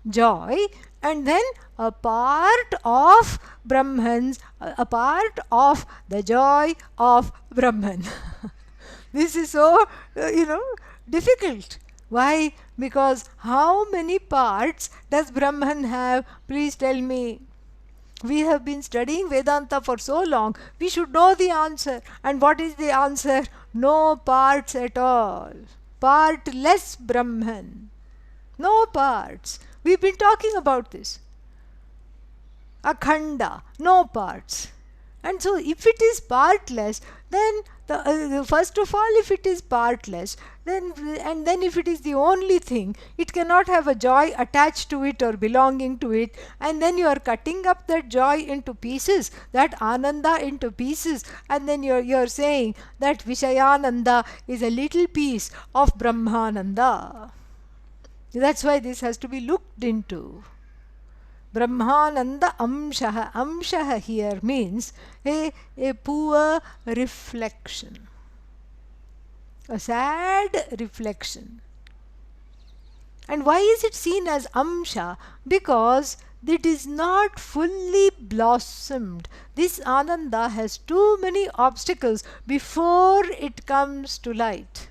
joy, and then a part of Brahman's, a part of the joy of Brahman. This is so, difficult. Why? Because how many parts does Brahman have? Please tell me. We have been studying Vedanta for so long, we should know the answer. And what is the answer? No parts at all. Partless Brahman. No parts. We've been talking about this. Akhanda, no parts. And so if it is partless, then first of all, if it is partless, then if it is the only thing, it cannot have a joy attached to it or belonging to it, and then you are cutting up that joy into pieces, that ananda into pieces, and then you're saying that Vishayananda is a little piece of Brahmananda. That's why this has to be looked into. Brahmananda Amshaha. Amshaha here means a poor reflection, a sad reflection. And why is it seen as Amsha? Because it is not fully blossomed. This Ananda has too many obstacles before it comes to light.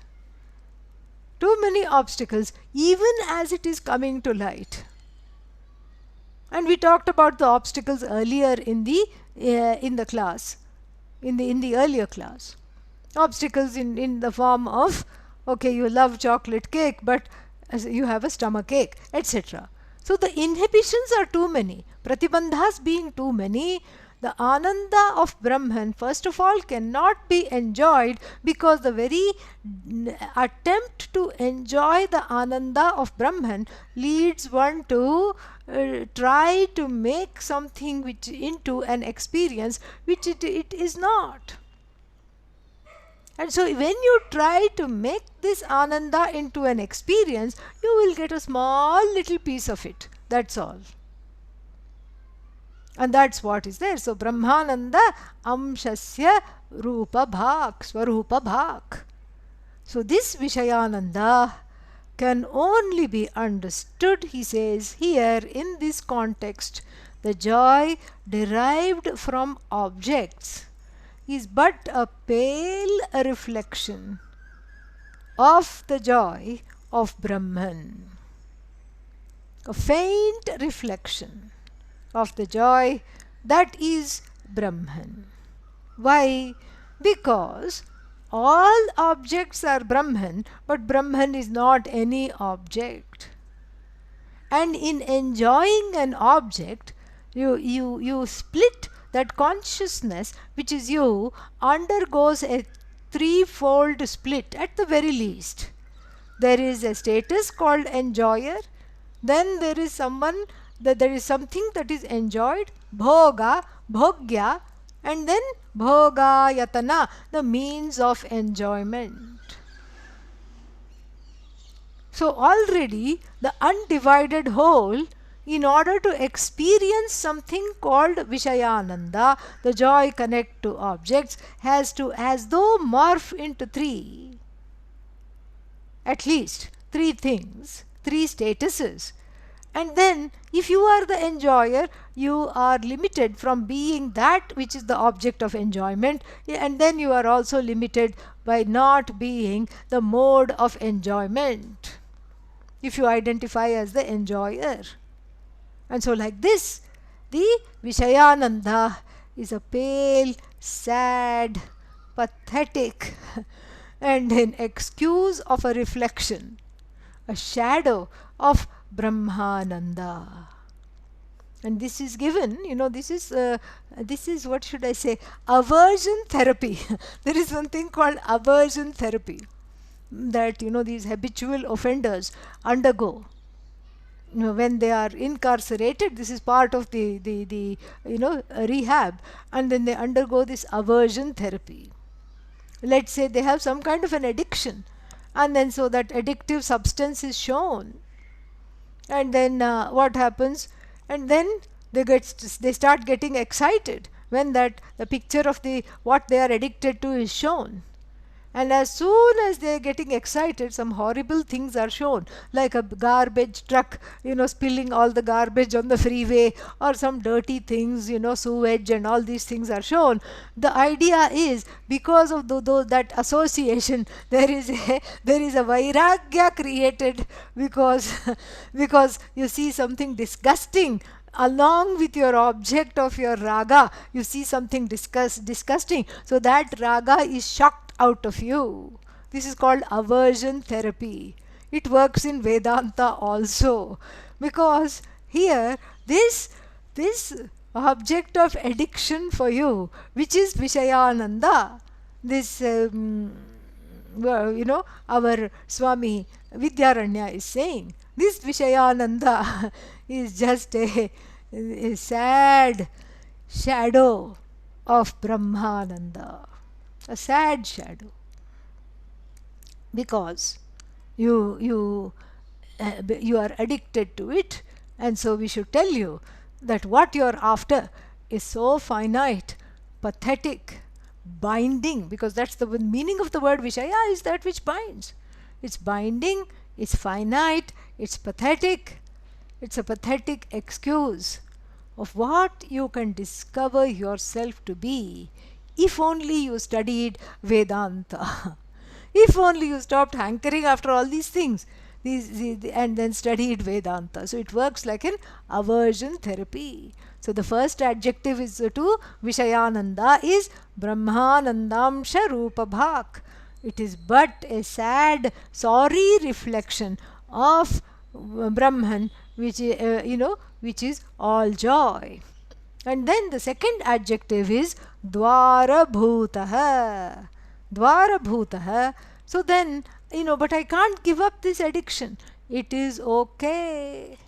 Too many obstacles, even as it is coming to light. And we talked about the obstacles earlier in the class, in the earlier class. Obstacles in the form of, okay, you love chocolate cake, but you have a stomach ache, etc. So the inhibitions are too many. Pratibandhas being too many, the Ananda of Brahman, first of all, cannot be enjoyed, because the very attempt to enjoy the Ananda of Brahman leads one to try to make something which into an experience which it is not. And so when you try to make this Ananda into an experience, you will get a small little piece of it. That's all. And that's what is there. So Brahmananda Amshasya Rupa Bhak, Swarupa Bhak. So this Vishayananda can only be understood, he says here in this context, the joy derived from objects is but a pale reflection of the joy of Brahman, a faint reflection of the joy that is Brahman. Why? Because all objects are Brahman, but Brahman is not any object. And in enjoying an object, you split that consciousness, which is you, undergoes a threefold split at the very least. There is a status called enjoyer, then there is something that is enjoyed, bhoga, bhogya, and then bhoga yatana, the means of enjoyment. So already the undivided whole, in order to experience something called Vishayananda, the joy connect to objects, has to as though morph into three, at least three things, three statuses. And then if you are the enjoyer, you are limited from being that which is the object of enjoyment, and then you are also limited by not being the mode of enjoyment, if you identify as the enjoyer. And so like this, the Vishayananda is a pale, sad, pathetic and an excuse of a reflection, a shadow of Brahmananda. And this is given, this is, what should I say, aversion therapy. There is something called aversion therapy that, these habitual offenders undergo. When they are incarcerated, this is part of the rehab, and then they undergo this aversion therapy. Let's say they have some kind of an addiction, and then so that addictive substance is shown, and then what happens, and then they start getting excited when that the picture of the what they are addicted to is shown. And as soon as they are getting excited, some horrible things are shown, like a garbage truck, spilling all the garbage on the freeway, or some dirty things, sewage and all these things are shown. The idea is, because of that association, there is a vairagya created, because because you see something disgusting along with your object of your raga, you see something disgusting, so that raga is shocked out of you. This is called aversion therapy. It works in Vedanta also, because here this object of addiction for you, which is Vishayananda, this our Swami Vidyaranya is saying, this Vishayananda is just a sad shadow of Brahmananda, a sad shadow, because you are addicted to it. And so we should tell you that what you are after is so finite, pathetic, binding, because that's the meaning of the word Vishaya, is that which binds. It's binding, it's finite, it's pathetic. It's a pathetic excuse of what you can discover yourself to be if only you studied Vedanta. If only you stopped hankering after all these things, and then studied Vedanta. So it works like an aversion therapy. So the first adjective is to Vishayananda is Brahmanandamsha Rupa Bhak. It is but a sad, sorry reflection of Brahman, which is all joy. And then the second adjective is Dwara Bhutaha. Dwara Bhutaha. So then, but I can't give up this addiction. It is okay.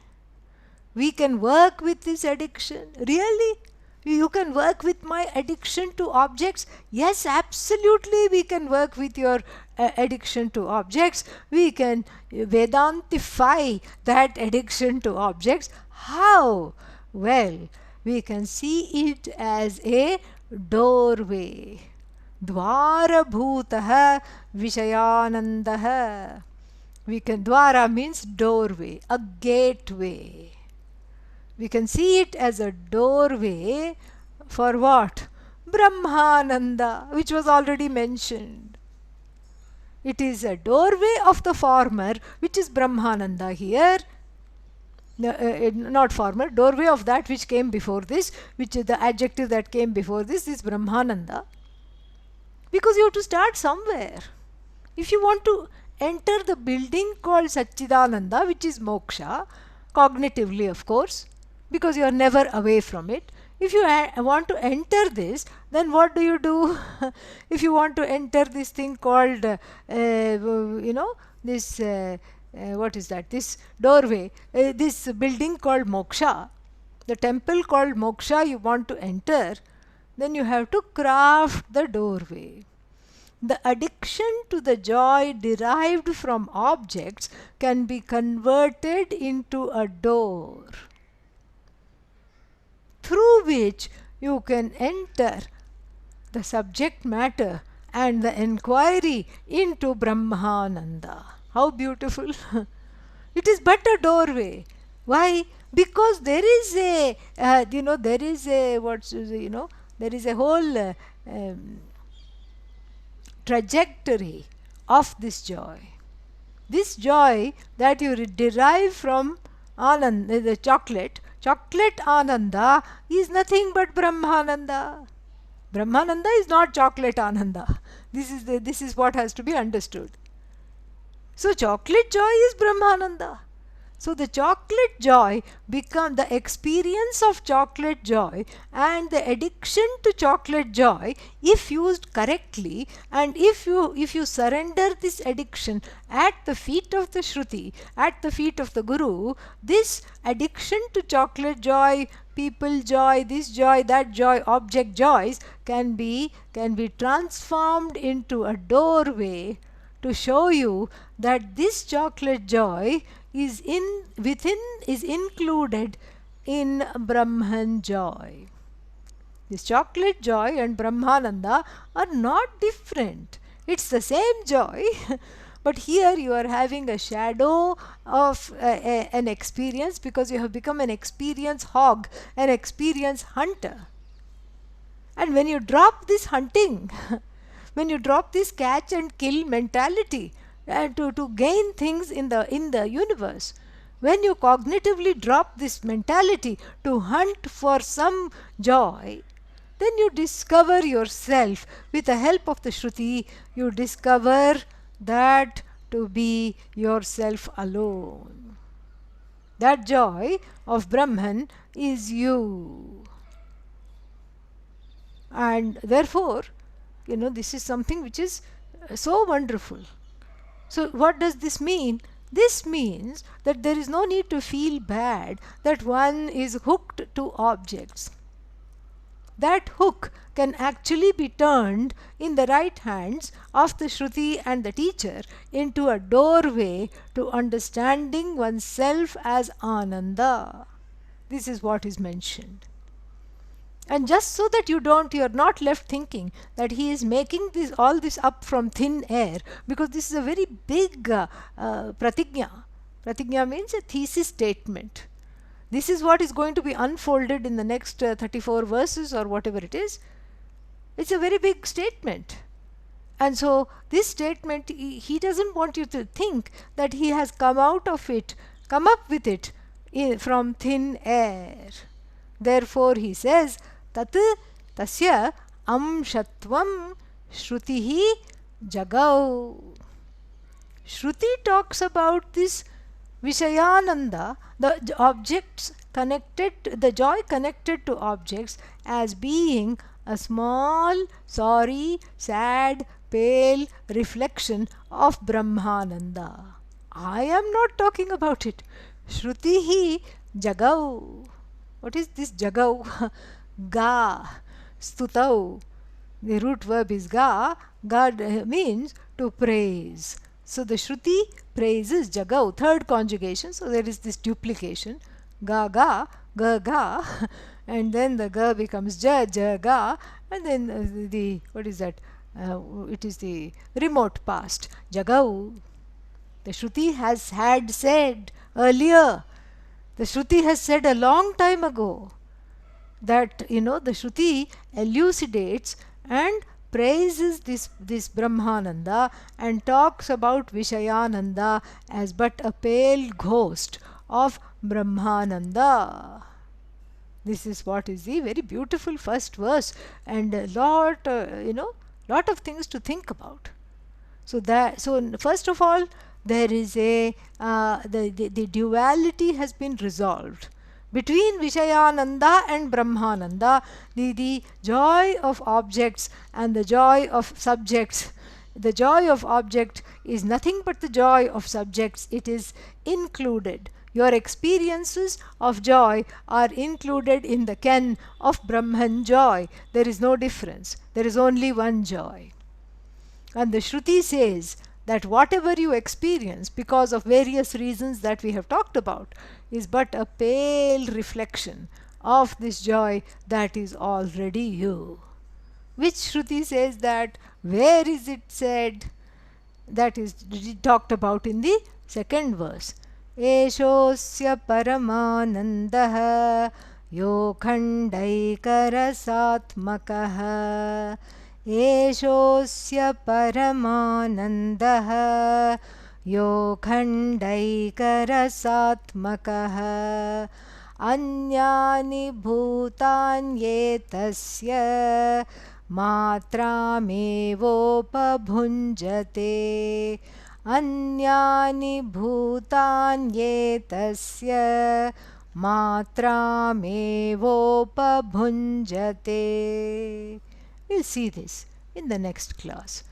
We can work with this addiction. Really? You can work with my addiction to objects? Yes, absolutely, we can work with your addiction to objects. We can Vedantify that addiction to objects. How? Well, we can see it as a doorway. Dwara bhutaha Vishayanandaha. Dwara means doorway, a gateway. We can see it as a doorway for what? Brahmananda, which was already mentioned. It is a doorway of the former, which is Brahmananda here. Not former, doorway of that which came before this, which is the adjective that came before this, is Brahmananda. Because you have to start somewhere. If you want to enter the building called Satchidananda, which is moksha, cognitively of course, because you are never away from it. If you want to enter this, then what do? If you want to enter this thing called, this, what is that? This doorway, this building called moksha, the temple called moksha you want to enter, then you have to craft the doorway. The addiction to the joy derived from objects can be converted into a door through which you can enter the subject matter and the inquiry into Brahmananda. How beautiful! It is but a doorway. Why? Because there is a, there is a whole trajectory of this joy. This joy that you derive from Ananda, the chocolate Ananda is nothing but Brahmananda. Brahmananda is not chocolate Ananda. This is what has to be understood. So chocolate joy is Brahmananda. So the chocolate joy become the experience of chocolate joy and the addiction to chocolate joy, if used correctly, and if you surrender this addiction at the feet of the Shruti, at the feet of the Guru, this addiction to chocolate joy, people joy, this joy, that joy, object joys can be transformed into a doorway to show you that this chocolate joy is included in Brahman joy. This chocolate joy and Brahmananda are not different. It's the same joy, but here you are having a shadow of an experience, because you have become an experience hog, an experience hunter. And when you drop this hunting, when you drop this catch and kill mentality, to gain things in the universe, when you cognitively drop this mentality to hunt for some joy, then you discover yourself. With the help of the Shruti, you discover that to be yourself alone. That joy of Brahman is you. And therefore, this is something which is so wonderful. So what does this mean? This means that there is no need to feel bad that one is hooked to objects. That hook can actually be turned in the right hands of the Shruti and the teacher into a doorway to understanding oneself as Ananda. This is what is mentioned. And just so that you are not left thinking that he is making all this up from thin air, because this is a very big pratigya. Pratigya means a thesis statement. This is what is going to be unfolded in the next 34 verses or whatever it is. It's a very big statement. And so this statement, he doesn't want you to think that he has come up with it from thin air. Therefore he says, Tat tasya amshatvam shrutihi jagau. Shruti talks about this Vishayananda, the objects connected, the joy connected to objects, as being a small, sorry, sad, pale reflection of Brahmananda. I am not talking about it. Shrutihi jagau. What is this jagau? Ga, stutau. The root verb is ga. Ga means to praise. So the Shruti praises jagau, third conjugation. So there is this duplication. Ga ga, ga ga, and then the ga becomes ja, ja ga, and then the, what is that? It is the remote past. Jagau. The Shruti had said earlier. The Shruti has said a long time ago that, the Shruti elucidates and praises this Brahmananda and talks about Vishayananda as but a pale ghost of Brahmananda. This is what is the very beautiful first verse, and a lot of things to think about. So first of all, there is the duality has been resolved between Vishayananda and Brahmananda. The joy of objects and the joy of subjects. The joy of object is nothing but the joy of subjects. It is included. Your experiences of joy are included in the ken of Brahman joy. There is no difference. There is only one joy. And the Shruti says that whatever you experience because of various reasons that we have talked about is but a pale reflection of this joy that is already you. Which Shruti says that? Where is it said? That is talked about in the second verse. Eshosya paramanandah yokhandaikarasaatmakah. Eshosya paramanandah yokhandaikarasaatmakah. Anyani bhutanyetasya matramevopabhunjate. अन्यानि भूतान्येतस्य मात्रामेवोपभुञ्जते. We'll see this in the next class.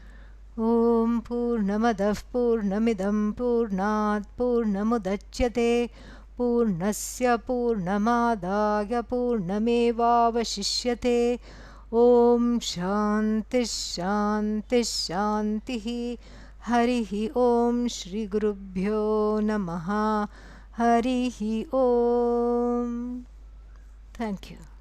ॐ पूर्णमदः पूर्णमिदं पूर्णात् पूर्णमुदच्यते पूर्णस्य पूर्णमादाय पूर्णमेवावशिष्यते. ॐ शान्तिः शान्तिः शान्तिः. हरिः ॐ श्रीगुरुभ्यो नमः. हरिः ॐ. Thank you.